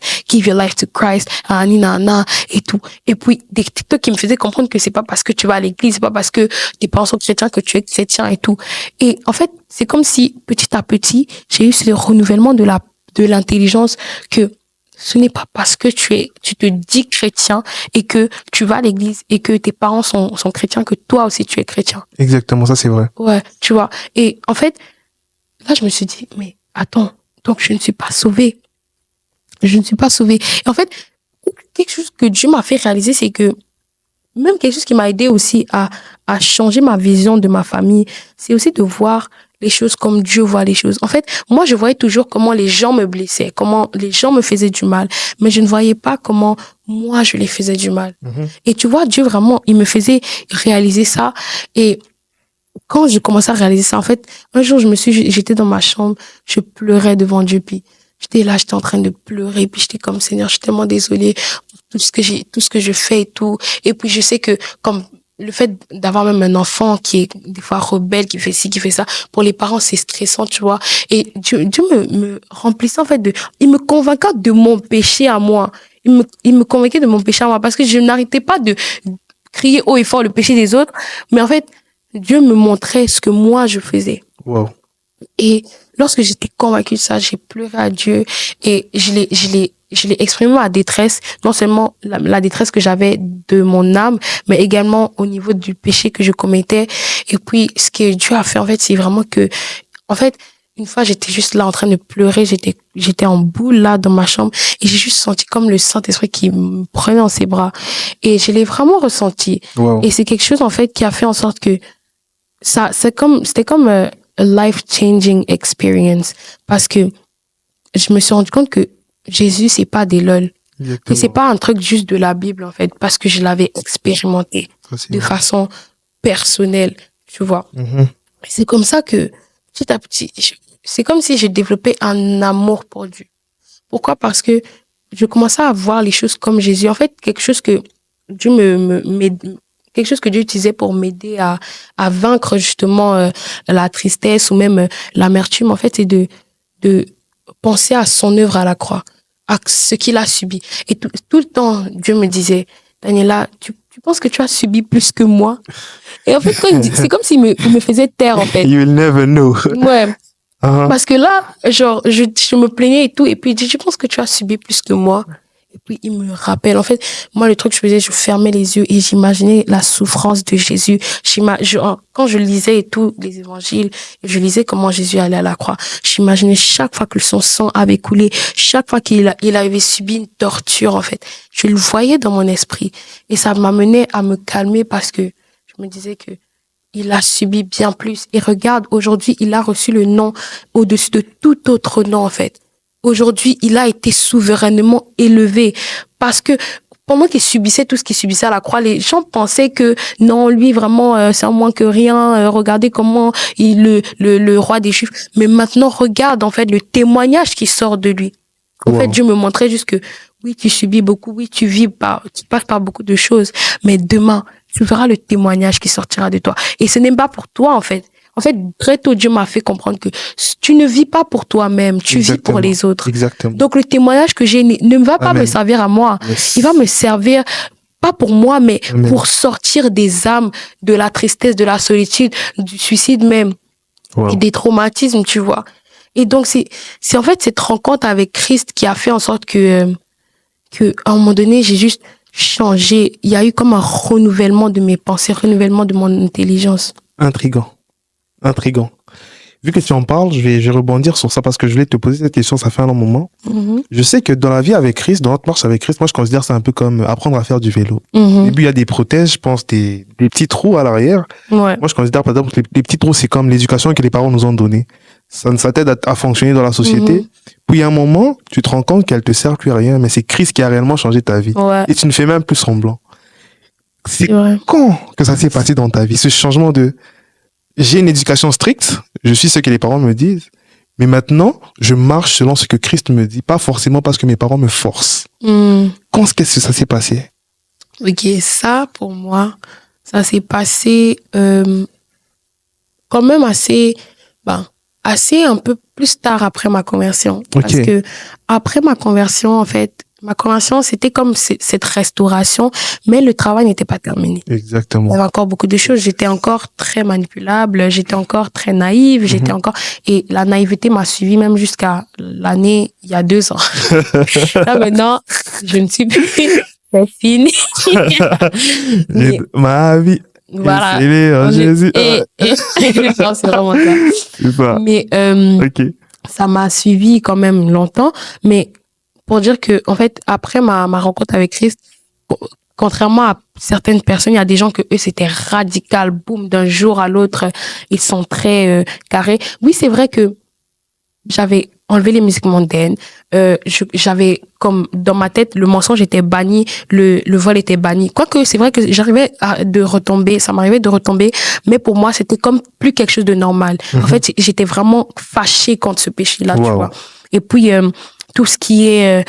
nana, et tout. Et puis, des TikTok qui me faisaient comprendre que c'est pas parce que tu vas à l'église, c'est pas parce que tes parents sont chrétiens que tu es chrétien et tout. Et en fait, c'est comme si, petit à petit, j'ai eu ce renouvellement de l'intelligence que ce n'est pas parce que tu te dis chrétien et que tu vas à l'église et que tes parents sont chrétiens que toi aussi tu es chrétien. Exactement, ça c'est vrai. Ouais, tu vois. Et en fait, là, je me suis dit, mais attends, donc je ne suis pas sauvée. Je ne suis pas sauvée. Et en fait, quelque chose que Dieu m'a fait réaliser, c'est que même quelque chose qui m'a aidé aussi à changer ma vision de ma famille, c'est aussi de voir les choses comme Dieu voit les choses. En fait, moi, je voyais toujours comment les gens me blessaient, comment les gens me faisaient du mal, mais je ne voyais pas comment moi, je les faisais du mal. Et tu vois, Dieu vraiment, il me faisait réaliser ça. Et quand j'ai commencé à réaliser ça, en fait, un jour, j'étais dans ma chambre, je pleurais devant Dieu, puis j'étais là, j'étais en train de pleurer, puis j'étais comme, Seigneur, je suis tellement désolée pour tout ce que je fais et tout. Et puis, je sais que, comme, le fait d'avoir même un enfant qui est des fois rebelle, qui fait ci, qui fait ça, pour les parents, c'est stressant, tu vois. Et Dieu me remplissait, en fait, il me convainquait de mon péché à moi. Il me convainquait de mon péché à moi, parce que je n'arrêtais pas de crier haut et fort le péché des autres, mais en fait, Dieu me montrait ce que moi je faisais. Wow. Et lorsque j'étais convaincue de ça, j'ai pleuré à Dieu et je l'ai exprimé ma détresse, non seulement la détresse que j'avais de mon âme, mais également au niveau du péché que je commettais. Et puis, ce que Dieu a fait, en fait, c'est vraiment que, en fait, une fois, j'étais juste là en train de pleurer, j'étais en boule là dans ma chambre et j'ai juste senti comme le Saint-Esprit qui me prenait dans ses bras. Et je l'ai vraiment ressenti. Wow. Et c'est quelque chose, en fait, qui a fait en sorte que c'était comme a life-changing experience, parce que je me suis rendu compte que Jésus, c'est pas des lol. Exactement. Et c'est pas un truc juste de la Bible, en fait, parce que je l'avais expérimenté de façon personnelle, tu vois. C'est comme ça que, petit à petit, c'est comme si j'ai développé un amour pour Dieu. Pourquoi? Parce que je commençais à voir les choses comme Jésus. En fait, quelque chose que Dieu quelque chose que Dieu utilisait pour m'aider à vaincre justement la tristesse ou même l'amertume, en fait, c'est de penser à son œuvre à la croix, à ce qu'il a subi. Et tout le temps, Dieu me disait, Daniela, tu penses que tu as subi plus que moi? Et en fait, c'est comme s'il me faisait taire, en fait. You will never know. Ouais. Parce que là, genre, je me plaignais et tout, et puis il dit, je pense que tu as subi plus que moi. Et puis, il me rappelle. En fait, moi, le truc que je faisais, je fermais les yeux et j'imaginais la souffrance de Jésus. Quand je lisais et tout, les évangiles, je lisais comment Jésus allait à la croix. J'imaginais chaque fois que son sang avait coulé, chaque fois qu'il avait subi une torture, en fait. Je le voyais dans mon esprit. Et ça m'amenait à me calmer parce que je me disais que il a subi bien plus. Et regarde, aujourd'hui, il a reçu le nom au-dessus de tout autre nom, en fait. Aujourd'hui, il a été souverainement élevé parce que pendant qu'il subissait tout ce qu'il subissait à la croix, les gens pensaient que non, lui vraiment, c'est un moins que rien. Regardez comment le roi des Juifs. Mais maintenant, regarde en fait le témoignage qui sort de lui. En fait, Dieu me montrait juste que oui, tu subis beaucoup, oui, tu passes par beaucoup de choses, mais demain, tu verras le témoignage qui sortira de toi. Et ce n'est pas pour toi, en fait. En fait, très tôt, Dieu m'a fait comprendre que tu ne vis pas pour toi-même, tu vis pour les autres. Exactement. Donc, le témoignage que j'ai ne va pas me servir à moi. Yes. Il va me servir, pas pour moi, mais pour sortir des âmes de la tristesse, de la solitude, du suicide même, et des traumatismes, tu vois. Et donc, c'est en fait cette rencontre avec Christ qui a fait en sorte que à un moment donné, j'ai juste changé. Il y a eu comme un renouvellement de mes pensées, renouvellement de mon intelligence. Intriguant. vu que tu en parles, je vais rebondir sur ça parce que je voulais te poser cette question, ça fait un long moment. Je sais que dans la vie avec Christ, dans notre marche avec Christ, moi je considère ça un peu comme apprendre à faire du vélo. Au début, il y a des prothèses, je pense, des petits trous à l'arrière. Ouais. Moi je considère par exemple que les petits trous, c'est comme l'éducation que les parents nous ont donnée. Ça t'aide à fonctionner dans la société. Puis à un moment, tu te rends compte qu'elle te sert plus à rien, mais c'est Christ qui a réellement changé ta vie. Ouais. Et tu ne fais même plus semblant. C'est vrai. quand que ça s'est passé dans ta vie, ce changement de j'ai une éducation stricte, je suis ce que les parents me disent, mais maintenant, je marche selon ce que Christ me dit, pas forcément parce que mes parents me forcent. Qu'est-ce que ça s'est passé? Ok, ça, pour moi, ça s'est passé quand même assez un peu plus tard après ma conversion. Ok. Parce que après ma conversion, en fait, c'était comme cette restauration, mais le travail n'était pas terminé. Exactement. Il y avait encore beaucoup de choses. J'étais encore très manipulable, j'étais encore très naïve, et la naïveté m'a suivi même jusqu'à l'année, il y a 2 ans. Là, maintenant, je ne suis plus, c'est fini. Ma vie. Voilà. Jésus. Non, c'est vraiment ça. C'est ça. Mais, Ok. ça m'a suivi quand même longtemps, mais pour dire que, en fait, après ma rencontre avec Christ, contrairement à certaines personnes, il y a des gens que eux, c'était radical, boum, d'un jour à l'autre, ils sont très carrés. Oui, c'est vrai que j'avais enlevé les musiques mondaines, j'avais comme dans ma tête, le mensonge était banni, le vol était banni. Quoique, c'est vrai que ça m'arrivait de retomber, mais pour moi, c'était comme plus quelque chose de normal. En fait, j'étais vraiment fâchée contre ce péché-là, tu vois. Et puis, tout ce qui est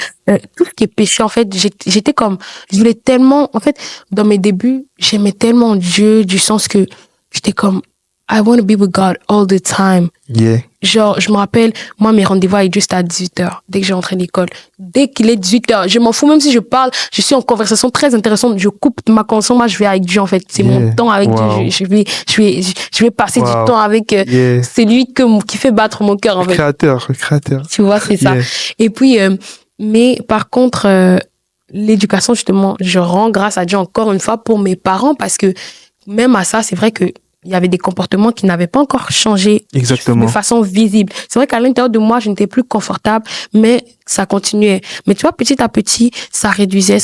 péché, en fait, j'étais comme, je voulais tellement, en fait, dans mes débuts, j'aimais tellement Dieu, du sens que j'étais comme, I want to be with God all the time. Yeah. Genre, je me rappelle, moi, mes rendez-vous avec Dieu, c'était à 18h, dès que j'ai rentré à l'école. Dès qu'il est 18h, je m'en fous, même si je parle, je suis en conversation très intéressante, je coupe ma conversation, moi, je vais avec Dieu, en fait. C'est mon temps avec Dieu. Je vais passer du temps avec c'est lui qui fait battre mon cœur, en fait. Créateur. Tu vois, c'est ça. Et puis, mais par contre, l'éducation, justement, je rends grâce à Dieu encore une fois pour mes parents, parce que même à ça, c'est vrai que il y avait des comportements qui n'avaient pas encore changé. Exactement. De façon visible. C'est vrai qu'à l'intérieur de moi, je n'étais plus confortable, mais ça continuait. Mais tu vois, petit à petit, ça réduisait.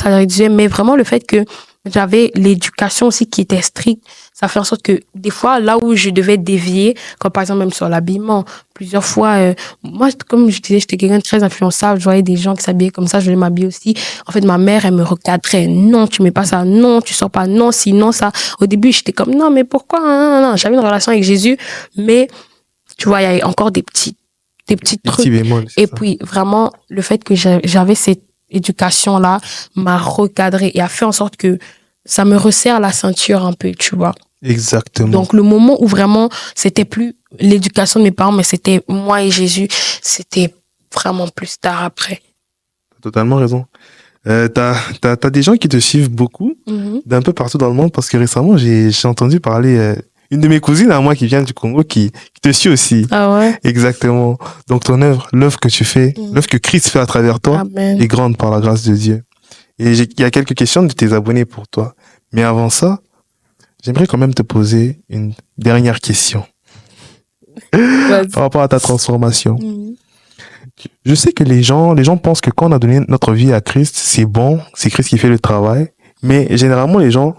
Mais vraiment, le fait que j'avais l'éducation aussi qui était stricte, ça fait en sorte que des fois, là où je devais dévier, comme par exemple même sur l'habillement, plusieurs fois, moi, comme je disais, j'étais quelqu'un de très influençable, je voyais des gens qui s'habillaient comme ça, je voulais m'habiller aussi. En fait, ma mère, elle me recadrait. Non, tu mets pas ça. Non, tu sors pas. Non, sinon ça. Au début, j'étais comme, non, mais pourquoi? Non. J'avais une relation avec Jésus, mais tu vois, il y avait encore des petits trucs. Bémols, et puis, vraiment, le fait que j'avais cette éducation-là m'a recadré et a fait en sorte que ça me resserre la ceinture un peu, tu vois. Exactement. Donc, le moment où vraiment, c'était plus l'éducation de mes parents, mais c'était moi et Jésus, c'était vraiment plus tard après. T'as totalement raison. T'as des gens qui te suivent beaucoup, d'un peu partout dans le monde, parce que récemment, j'ai entendu parler, une de mes cousines à moi qui vient du Congo, qui te suit aussi. Ah ouais? Exactement. Donc, ton l'œuvre que tu fais, l'œuvre que Christ fait à travers toi, Amen. est grande par la grâce de Dieu. Et il y a quelques questions de tes abonnés pour toi. Mais avant ça, j'aimerais quand même te poser une dernière question. Par rapport à ta transformation. Je sais que les gens pensent que quand on a donné notre vie à Christ, c'est bon, c'est Christ qui fait le travail. Mais généralement, les gens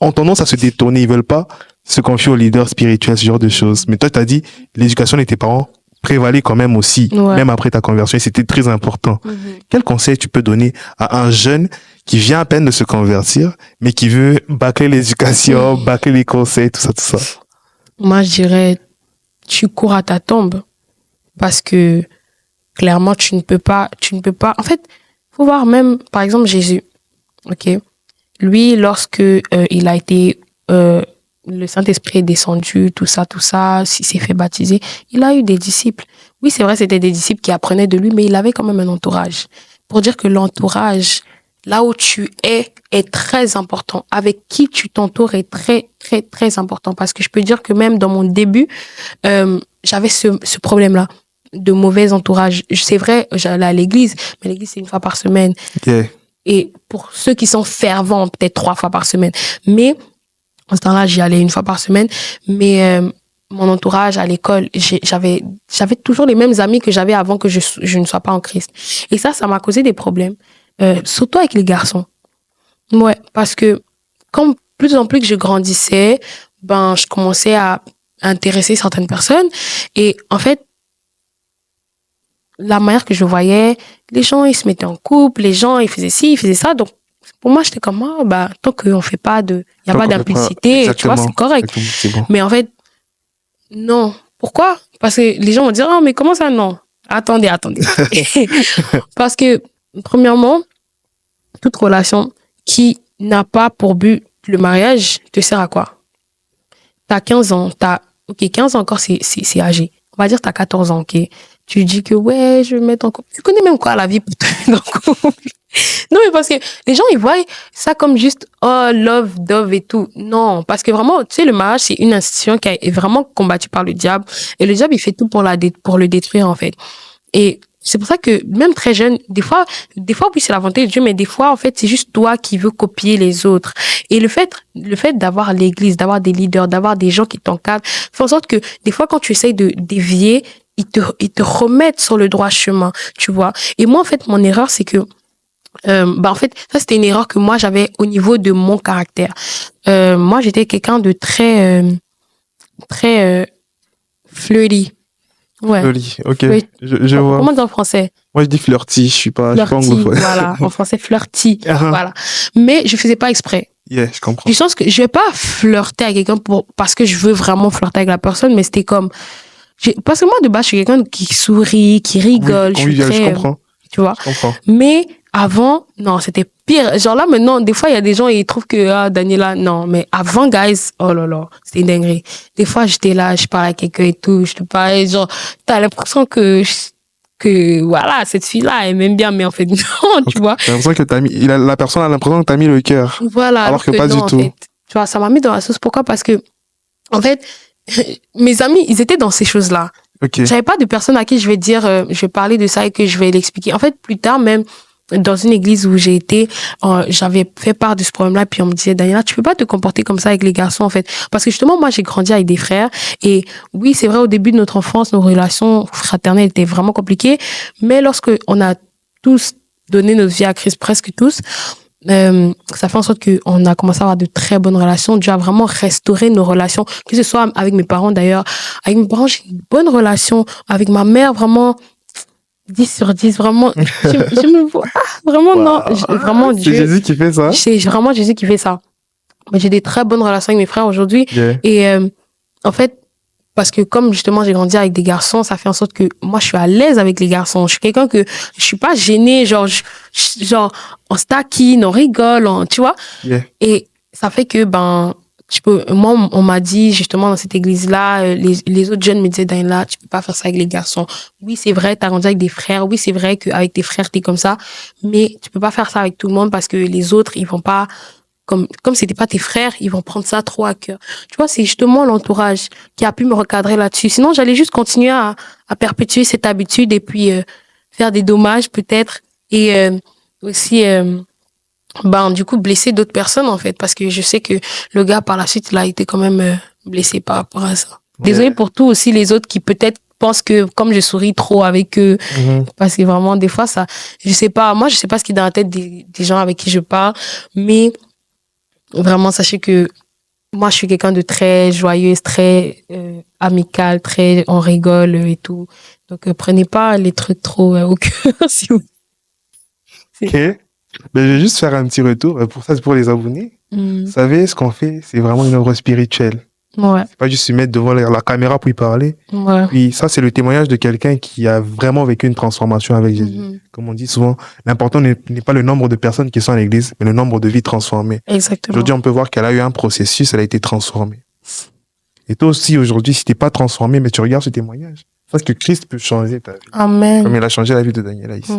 ont tendance à se détourner. Ils veulent pas se confier aux leaders spirituels, ce genre de choses. Mais toi, tu as dit, l'éducation de tes parents prévalait quand même aussi, même après ta conversion, et c'était très important. Quel conseil tu peux donner à un jeune qui vient à peine de se convertir, mais qui veut bâcler l'éducation, bâcler les conseils, tout ça? Moi, je dirais, tu cours à ta tombe. Parce que, clairement, tu ne peux pas, en fait, faut voir même, par exemple, Jésus. OK? Lui, lorsque, il a été, le Saint-Esprit est descendu, tout ça, s'il s'est fait baptiser, il a eu des disciples. Oui, c'est vrai, c'était des disciples qui apprenaient de lui, mais il avait quand même un entourage. Pour dire que l'entourage, là où tu est très important. Avec qui tu t'entoures est très, très, très important. Parce que je peux dire que même dans mon début, j'avais ce problème-là de mauvais entourage. C'est vrai, j'allais à l'église, mais l'église, c'est 1 fois par semaine. Okay. Et pour ceux qui sont fervents, peut-être 3 fois par semaine. Mais, en ce temps-là, j'y allais 1 fois par semaine. Mais mon entourage à l'école, j'avais toujours les mêmes amis que j'avais avant que je ne sois pas en Christ. Et ça m'a causé des problèmes, surtout avec les garçons. Ouais, parce que comme plus en plus que je grandissais, je commençais à intéresser certaines personnes. Et en fait, la manière que je voyais, les gens, ils se mettaient en couple, les gens, ils faisaient ci, ils faisaient ça. Donc, pour moi, j'étais comme, tant qu'on fait pas il n'y a pas d'implicité, tu vois, c'est correct. C'est bon. Mais en fait, non. Pourquoi? Parce que les gens vont dire, mais comment ça, non? Attendez. Parce que, premièrement, toute relation qui n'a pas pour but le mariage te sert à quoi? T'as 15 ans, 15 ans encore, c'est âgé. On va dire t'as 14 ans, ok? Tu dis que, ouais, je vais me mettre en couple. Tu connais même quoi la vie pour te mettre en couple? Non, mais parce que les gens, ils voient ça comme juste, love, dove et tout. Non, parce que vraiment, tu sais, le mariage, c'est une institution qui est vraiment combattue par le diable. Et le diable, il fait tout pour le détruire, en fait. Et c'est pour ça que, même très jeune, des fois, oui, c'est la volonté de Dieu, mais des fois, en fait, c'est juste toi qui veux copier les autres. Et le fait d'avoir l'église, d'avoir des leaders, d'avoir des gens qui t'encadrent, fait en sorte que, des fois, quand tu essayes de dévier, ils te remettent sur le droit chemin, tu vois. Et moi, en fait, mon erreur, c'est que, en fait, ça, c'était une erreur que moi, j'avais au niveau de mon caractère. Moi, j'étais quelqu'un de très flirty. Ouais. Flirty, ok. Flirty. Je vois. Comment dire en français? Moi, je dis flirty, je suis pas anglophone. Voilà. En français, flirty. Voilà. Mais je faisais pas exprès. Yeah, je comprends. Du sens que je vais pas flirter avec quelqu'un parce que je veux vraiment flirter avec la personne, mais c'était comme, parce que moi, de base, je suis quelqu'un qui sourit, qui rigole. Oui, je comprends. Tu vois. Je comprends. Mais avant, non, c'était pire. Genre là, maintenant, des fois, il y a des gens, ils trouvent que, Daniela, non. Mais avant, guys, oh là là, c'était une dinguerie. Des fois, j'étais là, je parlais à quelqu'un et tout, je te parlais, genre, t'as l'impression que voilà, cette fille-là, elle m'aime bien, mais en fait, non, tu vois. J'ai l'impression que la personne a l'impression que t'as mis le cœur. Voilà. Alors que pas non, du tout. En fait, tu vois, ça m'a mis dans la sauce. Pourquoi? Parce que, en fait, mes amis, ils étaient dans ces choses-là. Okay. J'avais pas de personne à qui je vais dire, je vais parler de ça et que je vais l'expliquer. En fait, plus tard, même, dans une église où j'ai été, j'avais fait part de ce problème-là, puis on me disait, Daniela, tu peux pas te comporter comme ça avec les garçons, en fait. Parce que justement, moi, j'ai grandi avec des frères. Et oui, c'est vrai, au début de notre enfance, nos relations fraternelles étaient vraiment compliquées. Mais lorsque on a tous donné notre vie à Christ, presque tous, ça fait en sorte qu'on a commencé à avoir de très bonnes relations. Dieu a vraiment restauré nos relations, que ce soit avec mes parents d'ailleurs. Avec mes parents, j'ai une bonne relation. Avec ma mère, vraiment 10 sur 10, vraiment. Je me vois. Vraiment, wow. Non. Vraiment, Dieu. C'est Jésus qui fait ça? C'est vraiment Jésus qui fait ça. Mais j'ai des très bonnes relations avec mes frères aujourd'hui. Yeah. Et en fait, parce que comme justement j'ai grandi avec des garçons, ça fait en sorte que moi je suis à l'aise avec les garçons. Je suis quelqu'un que je suis pas gênée, genre on se taquine, on rigole, tu vois. Yeah. Et ça fait que moi on m'a dit justement dans cette église là, les autres jeunes me disaient Daniela, tu peux pas faire ça avec les garçons. Oui, c'est vrai, t'as grandi avec des frères. Oui, c'est vrai qu'avec tes frères t'es comme ça, mais tu peux pas faire ça avec tout le monde parce que les autres ils vont pas comme c'était pas tes frères, ils vont prendre ça trop à cœur. Tu vois, c'est justement l'entourage qui a pu me recadrer là-dessus. Sinon, j'allais juste continuer à perpétuer cette habitude et puis faire des dommages peut-être et aussi du coup blesser d'autres personnes en fait parce que je sais que le gars par la suite il a été quand même blessé par rapport à ça. Désolée pour tout aussi les autres qui peut-être pensent que comme je souris trop avec eux parce que vraiment des fois ça je sais pas ce qui est dans la tête des gens avec qui je parle mais vraiment, sachez que moi, je suis quelqu'un de très joyeuse, très amical, très on rigole et tout. Donc, prenez pas les trucs trop au cœur, si vous Ok. Ben, je vais juste faire un petit retour. Pour ça, c'est pour les abonnés. Vous savez, ce qu'on fait, c'est vraiment une œuvre spirituelle. Ouais. C'est pas juste se mettre devant la caméra pour y parler. Ouais. Puis ça, c'est le témoignage de quelqu'un qui a vraiment vécu une transformation avec Jésus. Comme on dit souvent, l'important n'est pas le nombre de personnes qui sont à l'église, mais le nombre de vies transformées. Exactement. Aujourd'hui, on peut voir qu'elle a eu un processus, elle a été transformée. Et toi aussi, aujourd'hui, si t'es pas transformé, mais tu regardes ce témoignage, parce que Christ peut changer ta vie. Amen. Comme il a changé la vie de Daniela ici.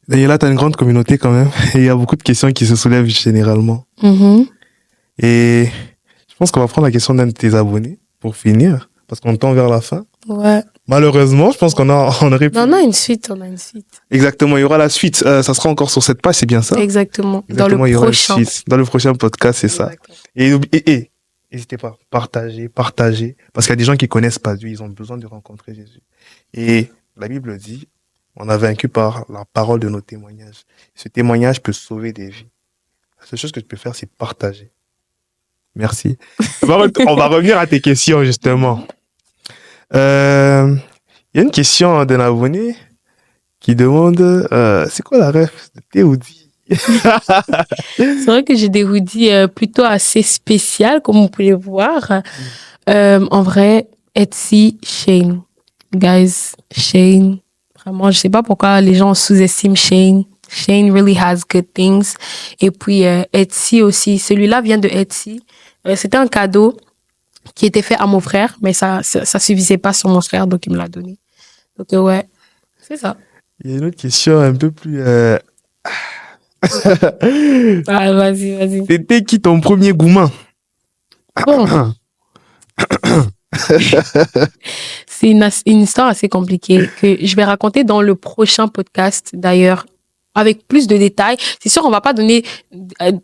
Daniela, t'as une grande communauté quand même. Et il y a beaucoup de questions qui se soulèvent généralement. Et je pense qu'on va prendre la question d'un de tes abonnés pour finir, parce qu'on tend vers la fin. Ouais. Malheureusement, je pense on aurait pu... Non, on a une suite. Exactement, il y aura la suite. Ça sera encore sur cette page, c'est bien ça? Exactement. Dans le prochain podcast, c'est ça. Et N'hésitez pas, partagez. Parce qu'il y a des gens qui connaissent pas Dieu, ils ont besoin de rencontrer Jésus. Et la Bible dit, on a vaincu par la parole de nos témoignages. Ce témoignage peut sauver des vies. La seule chose que tu peux faire, c'est partager. Merci. On va revenir à tes questions, justement. Il y a une question d'un abonné qui demande, c'est quoi la ref de tes hoodies? C'est vrai que j'ai des hoodies plutôt assez spéciales, comme vous pouvez voir. En vrai, Etsy, Shein. Guys, Shein. Vraiment, je sais pas pourquoi les gens sous-estiment Shein. Shein really has good things. Et puis, Etsy aussi. Celui-là vient de Etsy. C'était un cadeau qui était fait à mon frère, mais ça suffisait pas sur mon frère, donc il me l'a donné. Donc, ouais, c'est ça. Il y a une autre question un peu plus... Ah, vas-y. C'était qui ton premier gourmand? Bon. C'est une histoire assez compliquée que je vais raconter dans le prochain podcast, d'ailleurs, avec plus de détails. C'est sûr, on va pas donner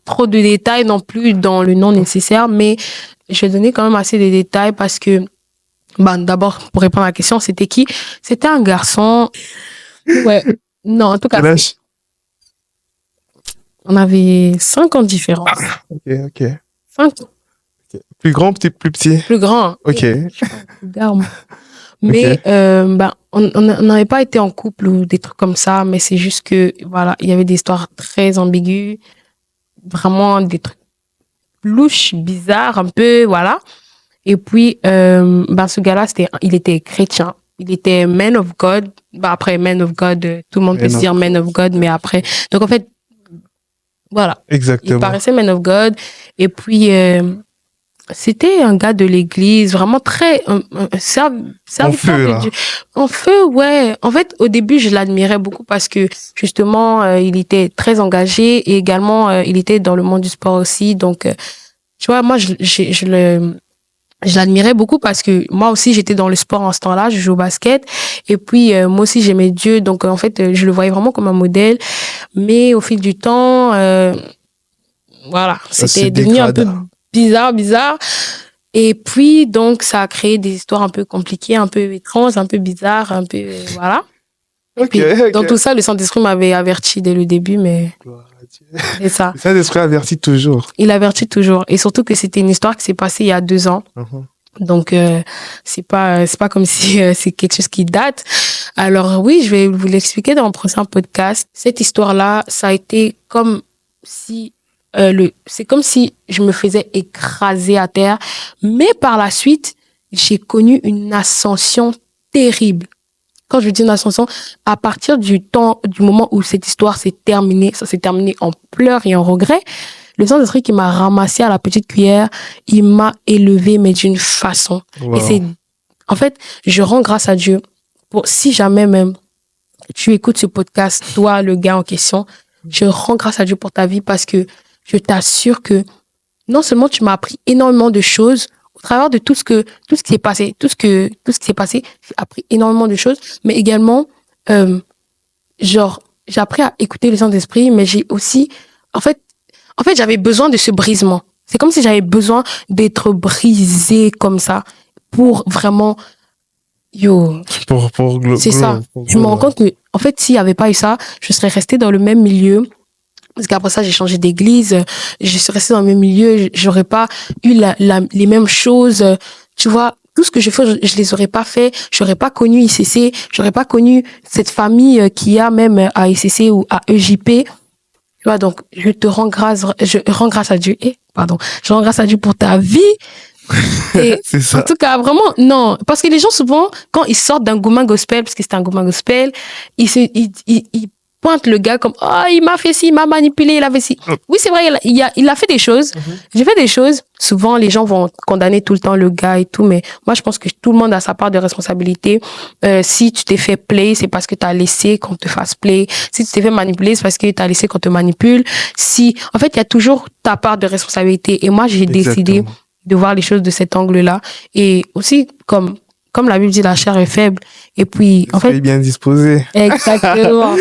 trop de détails non plus dans le nom nécessaire, mais je vais donner quand même assez de détails parce que, d'abord, pour répondre à la question, c'était qui? C'était un garçon. Ouais. Non, en tout cas. On avait 5 ans de différence. Ok. 5 ans. Plus grand, plus petit? Plus grand. Ok. Mais on n'avait pas été en couple ou des trucs comme ça, mais c'est juste que voilà, il y avait des histoires très ambiguës, vraiment des trucs louches, bizarres, un peu, voilà. Et puis ce gars-là, il était chrétien, il était man of God. Après man of God, tout le monde peut se dire man of God, mais après, donc en fait, voilà. Exactement. Il paraissait man of God, et puis c'était un gars de l'église, vraiment très en feu, là. En feu, ouais. En fait, au début, je l'admirais beaucoup parce que justement, il était très engagé et également, il était dans le monde du sport aussi. Donc, tu vois, moi, je l'admirais beaucoup parce que moi aussi, j'étais dans le sport en ce temps-là, je jouais au basket. Et puis, moi aussi, j'aimais Dieu. Donc, en fait, je le voyais vraiment comme un modèle. Mais au fil du temps, voilà, c'était devenu un peu bizarre. Et puis, donc, ça a créé des histoires un peu compliquées, un peu étranges, un peu bizarres, un peu, voilà. Ok. Dans tout ça, le Saint-Esprit m'avait averti dès le début, mais c'est ça. Le Saint-Esprit avertit toujours. Il avertit toujours. Et surtout que c'était une histoire qui s'est passée il y a 2 ans. Donc, c'est pas comme si c'est quelque chose qui date. Alors oui, je vais vous l'expliquer dans le prochain podcast. Cette histoire-là, ça a été comme si c'est comme si je me faisais écraser à terre, mais par la suite, j'ai connu une ascension terrible. Quand je dis une ascension, à partir du moment où cette histoire s'est terminée, ça s'est terminé en pleurs et en regrets, le Saint-Esprit qui m'a ramassé à la petite cuillère, il m'a élevé, mais d'une façon. Wow. Et en fait, je rends grâce à Dieu si jamais même tu écoutes ce podcast, toi, le gars en question, je rends grâce à Dieu pour ta vie parce que je t'assure que non seulement tu m'as appris énormément de choses au travers de tout ce qui s'est passé, j'ai appris énormément de choses, mais également, j'ai appris à écouter le Saint-Esprit, mais j'ai aussi, en fait, j'avais besoin de ce brisement. C'est comme si j'avais besoin d'être brisé comme ça pour vraiment, c'est ça. Je me rends compte que, en fait, s'il n'y avait pas eu ça, je serais restée dans le même milieu. Parce qu'après ça, j'ai changé d'église, je suis restée dans le même milieu, j'aurais pas eu les mêmes choses, tu vois. Tout ce que je fais, je les aurais pas fait, j'aurais pas connu ICC, j'aurais pas connu cette famille qu'il y a même à ICC ou à EJP. Tu vois, donc, je rends grâce à Dieu, je rends grâce à Dieu pour ta vie. Et c'est ça. En tout cas, vraiment, non. Parce que les gens, souvent, quand ils sortent d'un gourmand gospel, parce que c'était un gourmand gospel, ils pointe le gars comme il m'a fait ci, il m'a manipulé, il a fait ci. Oui, c'est vrai, il a fait des choses. J'ai fait des choses. Souvent, les gens vont condamner tout le temps le gars et tout, mais moi, je pense que tout le monde a sa part de responsabilité. Si tu t'es fait play, c'est parce que tu as laissé qu'on te fasse play. Si tu t'es fait manipuler, c'est parce que tu as laissé qu'on te manipule. En fait, il y a toujours ta part de responsabilité. Et moi, j'ai décidé de voir les choses de cet angle-là. Et aussi, comme la Bible dit, la chair est faible. Et puis, en fait. bien disposé. Exactement.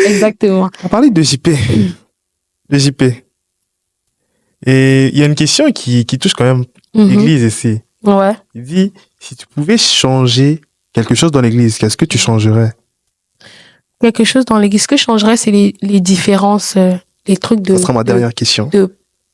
On parlait de JP. De JP. Et il y a une question qui touche quand même l'église ici. Ouais. Il dit, si tu pouvais changer quelque chose dans l'église, qu'est-ce que tu changerais? Quelque chose dans l'église, ce que je changerais, c'est les différences, les trucs de... Ça sera ma dernière question.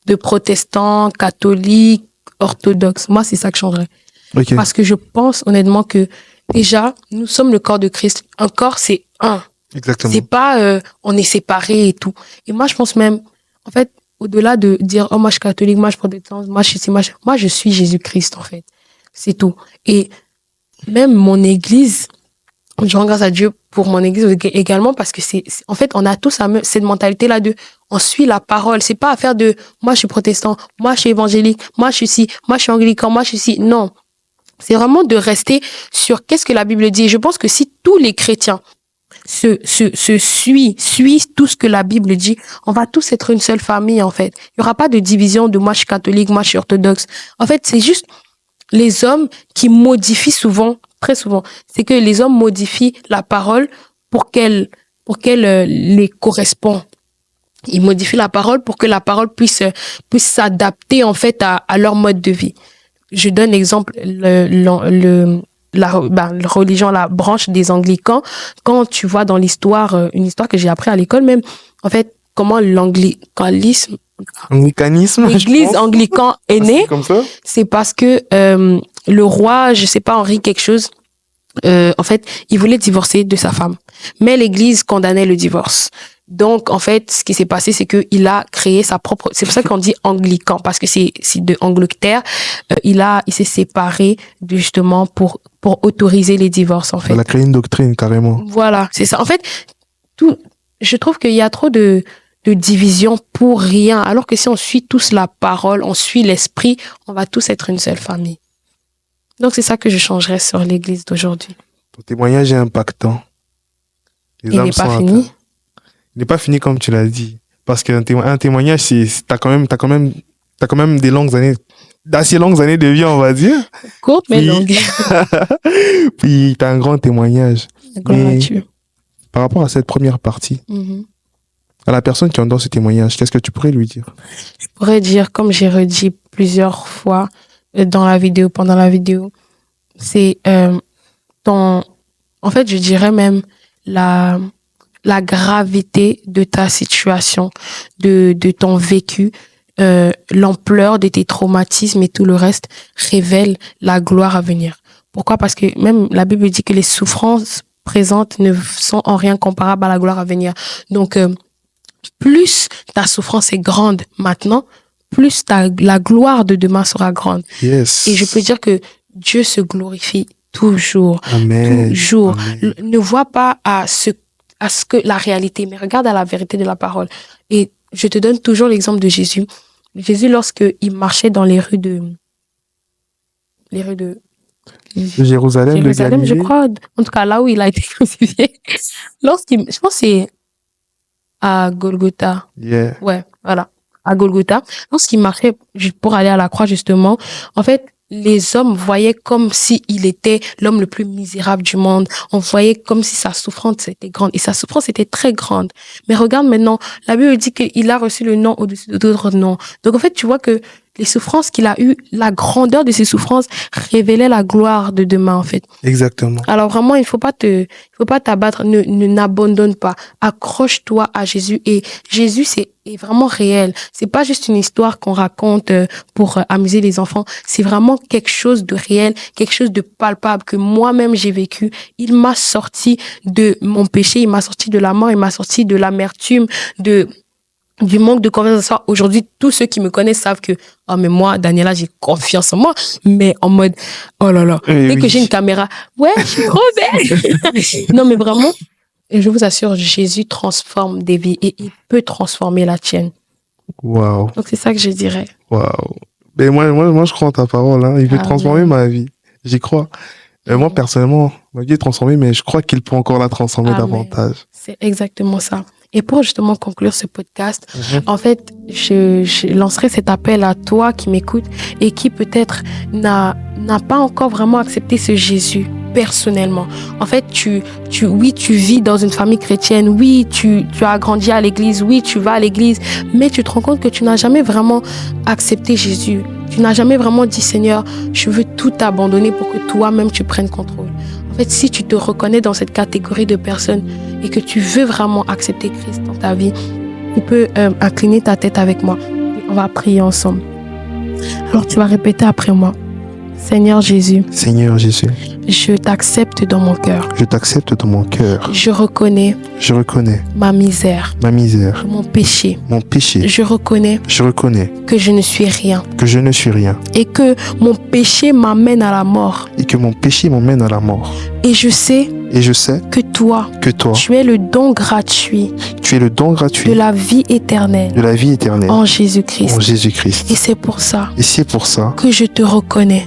De protestants, catholiques, orthodoxes. Moi, c'est ça que je changerais. Okay. Parce que je pense honnêtement que déjà, nous sommes le corps de Christ. Un corps, c'est un. Exactement. C'est pas on est séparés et tout. Et moi, je pense même, en fait, au-delà de dire, oh, moi, je suis catholique, moi, je suis protestant, moi, je suis ici, moi, je suis Jésus-Christ, en fait. C'est tout. Et même mon église, je rends grâce à Dieu pour mon église également parce que en fait, on a tous cette mentalité-là de, on suit la parole. C'est pas affaire de, moi, je suis protestant, moi, je suis évangélique, moi, je suis ci, moi, je suis anglican, moi, je suis ci. Non. C'est vraiment de rester sur qu'est-ce que la Bible dit. Et je pense que si tous les chrétiens suivent tout ce que la Bible dit, on va tous être une seule famille, en fait. Il y aura pas de division de moi, je suis catholique, moi, je suis orthodoxe. En fait, c'est juste les hommes qui modifient souvent, très souvent, c'est que les hommes modifient la parole pour qu'elle les correspond. Ils modifient la parole pour que la parole puisse s'adapter, en fait, à leur mode de vie. Je donne exemple la religion, la branche des anglicans. Quand tu vois dans l'histoire, une histoire que j'ai appris à l'école même, en fait, comment l'anglicanisme, l'église anglicane est née, c'est parce que le roi, je sais pas, Henri quelque chose, en fait, il voulait divorcer de sa femme, mais l'église condamnait le divorce. Donc, en fait, ce qui s'est passé, c'est que il a créé sa propre, c'est pour ça qu'on dit anglican, parce que c'est de Angleterre, il s'est séparé justement pour autoriser les divorces, en fait. Il a créé une doctrine, carrément. Voilà, c'est ça. En fait, je trouve qu'il y a trop de division pour rien, alors que si on suit tous la parole, on suit l'esprit, on va tous être une seule famille. Donc, c'est ça que je changerais sur l'église d'aujourd'hui. Ton témoignage est impactant. Il n'est pas fini. Il n'est pas fini comme tu l'as dit. Parce qu'un témoignage, t'as quand même d'assez longues années de vie, on va dire. Courte, mais longue. Puis, t'as un grand témoignage. Mais, par rapport à cette première partie, à la personne qui entend ce témoignage, qu'est-ce que tu pourrais lui dire? Je pourrais dire, comme j'ai redit plusieurs fois pendant la vidéo, c'est en fait, je dirais même la gravité de ta situation, de ton vécu, l'ampleur de tes traumatismes et tout le reste révèle la gloire à venir. Pourquoi? Parce que même la Bible dit que les souffrances présentes ne sont en rien comparables à la gloire à venir. Donc, plus ta souffrance est grande maintenant, plus la gloire de demain sera grande. Yes. Et je peux dire que Dieu se glorifie toujours. Amen. Toujours. Amen. Ne vois pas à ce que la réalité, mais regarde à la vérité de la parole. Et je te donne toujours l'exemple de Jésus. Jésus, lorsqu'il marchait dans les rues de Jérusalem, de Galilée. Je crois, en tout cas là où il a été crucifié. Je pense que c'est à Golgotha. Yeah. Ouais, voilà. À Golgotha. Lorsqu'il marchait pour aller à la croix, justement, en fait, les hommes voyaient comme s'il était l'homme le plus misérable du monde. On voyait comme si sa souffrance était grande. Et sa souffrance était très grande. Mais regarde maintenant, la Bible dit qu'il a reçu le nom au-dessus d'autres noms. Donc en fait, tu vois que les souffrances qu'il a eues, la grandeur de ces souffrances révélait la gloire de demain, en fait. Exactement. Alors vraiment, il faut pas t'abattre, n'abandonne pas. Accroche-toi à Jésus. Et Jésus, est vraiment réel. C'est pas juste une histoire qu'on raconte pour amuser les enfants. C'est vraiment quelque chose de réel, quelque chose de palpable que moi-même j'ai vécu. Il m'a sorti de mon péché, il m'a sorti de la mort, il m'a sorti de l'amertume, du manque de confiance en soi. Aujourd'hui, tous ceux qui me connaissent savent que, oh, mais moi, Daniela, j'ai confiance en moi, mais en mode, oh là là, dès que j'ai une caméra, ouais, je suis trop belle. Non, mais vraiment, et je vous assure, Jésus transforme des vies et il peut transformer la tienne. Waouh. Donc, c'est ça que je dirais. Waouh. Mais moi, je crois en ta parole, hein. Il peut transformer ma vie. J'y crois. Moi, personnellement, ma vie est transformée, mais je crois qu'il peut encore la transformer davantage. C'est exactement ça. Et pour justement conclure ce podcast, en fait, je lancerai cet appel à toi qui m'écoute et qui peut-être n'a pas encore vraiment accepté ce Jésus personnellement. En fait, oui, tu vis dans une famille chrétienne, oui, tu as grandi à l'église, oui, tu vas à l'église, mais tu te rends compte que tu n'as jamais vraiment accepté Jésus. Tu n'as jamais vraiment dit, Seigneur, je veux tout abandonner pour que toi-même tu prennes contrôle. En fait, si tu te reconnais dans cette catégorie de personnes et que tu veux vraiment accepter Christ dans ta vie, tu peux incliner ta tête avec moi. On va prier ensemble. Alors tu vas répéter après moi. Seigneur Jésus, je t'accepte dans mon cœur. Je reconnais ma misère, mon péché. Je reconnais que je ne suis rien. Et que mon péché m'amène à la mort. Et je sais que toi, tu es le don gratuit de la vie éternelle en Jésus-Christ. Et c'est pour ça que je te reconnais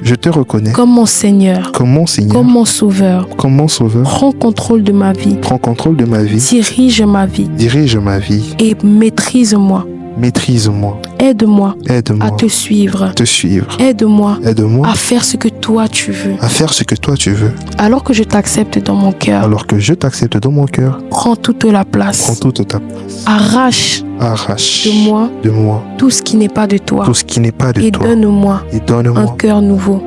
comme mon Seigneur, comme mon Sauveur. Prends contrôle de ma vie. Dirige ma vie. Et maîtrise-moi. Aide-moi à te suivre. Aide-moi à faire ce que toi tu veux. Alors que je t'accepte dans mon cœur. Prends toute la place. Arrache de moi tout ce qui n'est pas de toi. Et donne-moi un cœur nouveau.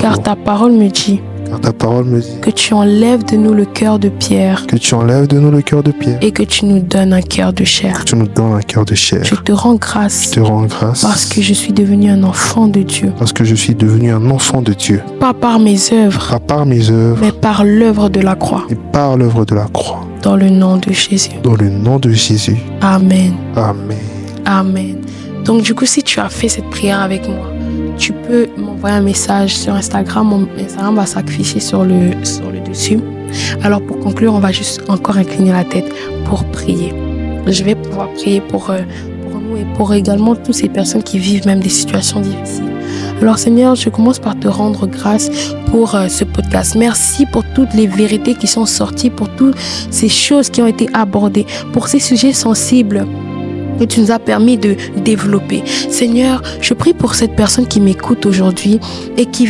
Car ta parole me dit que tu enlèves de nous le cœur de pierre et que tu nous donnes un cœur de chair. Je te rends grâce parce que je suis devenu un enfant de Dieu. Pas par mes œuvres, mais par l'œuvre de la croix. Dans le nom de Jésus. Amen. Donc du coup, si tu as fait cette prière avec moi, tu peux m'envoyer un message sur Instagram. Mon Instagram va s'afficher sur le dessus. Alors pour conclure, on va juste encore incliner la tête pour prier. Je vais pouvoir prier pour nous et pour également toutes ces personnes qui vivent même des situations difficiles. Alors Seigneur, je commence par te rendre grâce pour ce podcast. Merci pour toutes les vérités qui sont sorties, pour toutes ces choses qui ont été abordées, pour ces sujets sensibles que tu nous as permis de développer. Seigneur, je prie pour cette personne qui m'écoute aujourd'hui et qui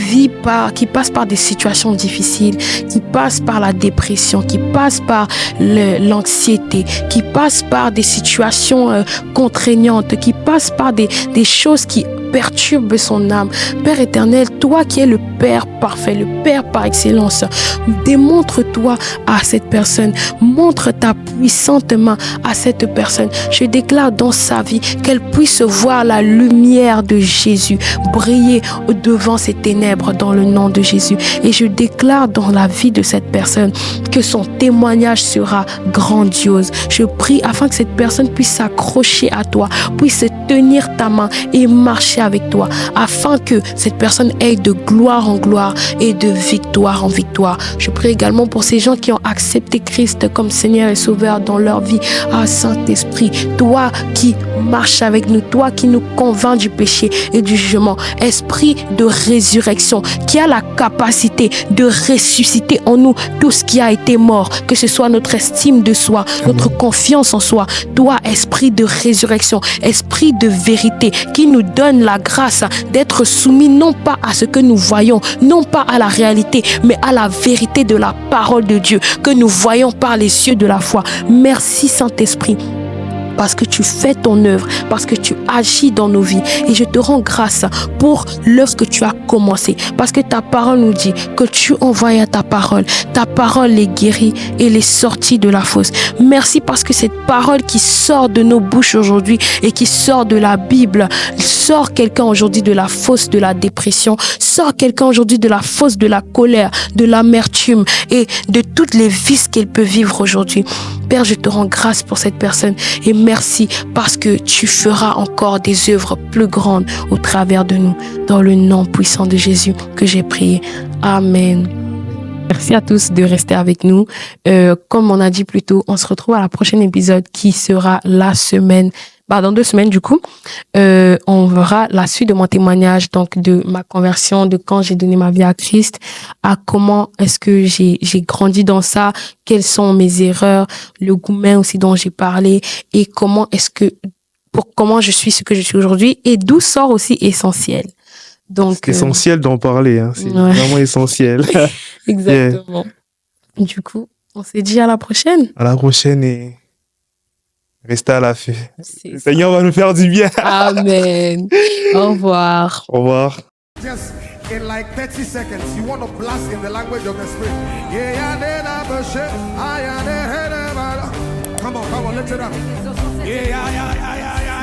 passe par des situations difficiles, qui passe par la dépression, qui passe par l'anxiété, qui passe par des situations contraignantes, qui passe par des choses qui perturbe son âme. Père éternel, toi qui es le Père parfait, le Père par excellence, démontre-toi à cette personne, montre ta puissante main à cette personne. Je déclare dans sa vie qu'elle puisse voir la lumière de Jésus briller devant ces ténèbres dans le nom de Jésus. Et je déclare dans la vie de cette personne que son témoignage sera grandiose. Je prie afin que cette personne puisse s'accrocher à toi, puisse tenir ta main et marcher avec toi, afin que cette personne aille de gloire en gloire et de victoire en victoire. Je prie également pour ces gens qui ont accepté Christ comme Seigneur et Sauveur dans leur vie. Ah, Saint-Esprit, toi qui marches avec nous, toi qui nous convaincs du péché et du jugement, Esprit de résurrection, qui a la capacité de ressusciter en nous tout ce qui a été mort, que ce soit notre estime de soi, notre confiance en soi. Toi, Esprit de résurrection, Esprit de vérité, qui nous donne la grâce d'être soumis non pas à ce que nous voyons, non pas à la réalité, mais à la vérité de la parole de Dieu que nous voyons par les yeux de la foi. Merci Saint-Esprit, parce que tu fais ton œuvre, parce que tu agis dans nos vies. Et je te rends grâce pour l'œuvre que tu as commencée, parce que ta parole nous dit que tu envoies ta parole les guérit et les sortit de la fosse. Merci parce que cette parole qui sort de nos bouches aujourd'hui et qui sort de la Bible, sort quelqu'un aujourd'hui de la fosse de la dépression, sort quelqu'un aujourd'hui de la fosse de la colère, de l'amertume et de toutes les vices qu'elle peut vivre aujourd'hui. Père, je te rends grâce pour cette personne et merci parce que tu feras encore des œuvres plus grandes au travers de nous. Dans le nom puissant de Jésus que j'ai prié. Amen. Merci à tous de rester avec nous. Comme on a dit plus tôt, on se retrouve à la prochaine épisode qui sera dans 2 semaines du coup. On verra la suite de mon témoignage, donc de ma conversion, de quand j'ai donné ma vie à Christ, à comment est-ce que j'ai grandi dans ça, quelles sont mes erreurs, le goumen aussi dont j'ai parlé et comment je suis ce que je suis aujourd'hui et d'où sort aussi Essentiel. Donc c'est essentiel d'en parler, hein. C'est vraiment essentiel. Exactement. Du coup, on s'est dit à la prochaine. À la prochaine et Restez à l'affût. C'est Le ça. Seigneur va nous faire du bien. Amen. Au revoir. Au revoir. Just in like 30 seconds, you want to blast in the language of the spirit. Yeah, yeah, yeah, yeah, shit. Ah, yeah, yeah, yeah, yeah. Come on, lift it up. Yeah, yeah, yeah, yeah, yeah, yeah.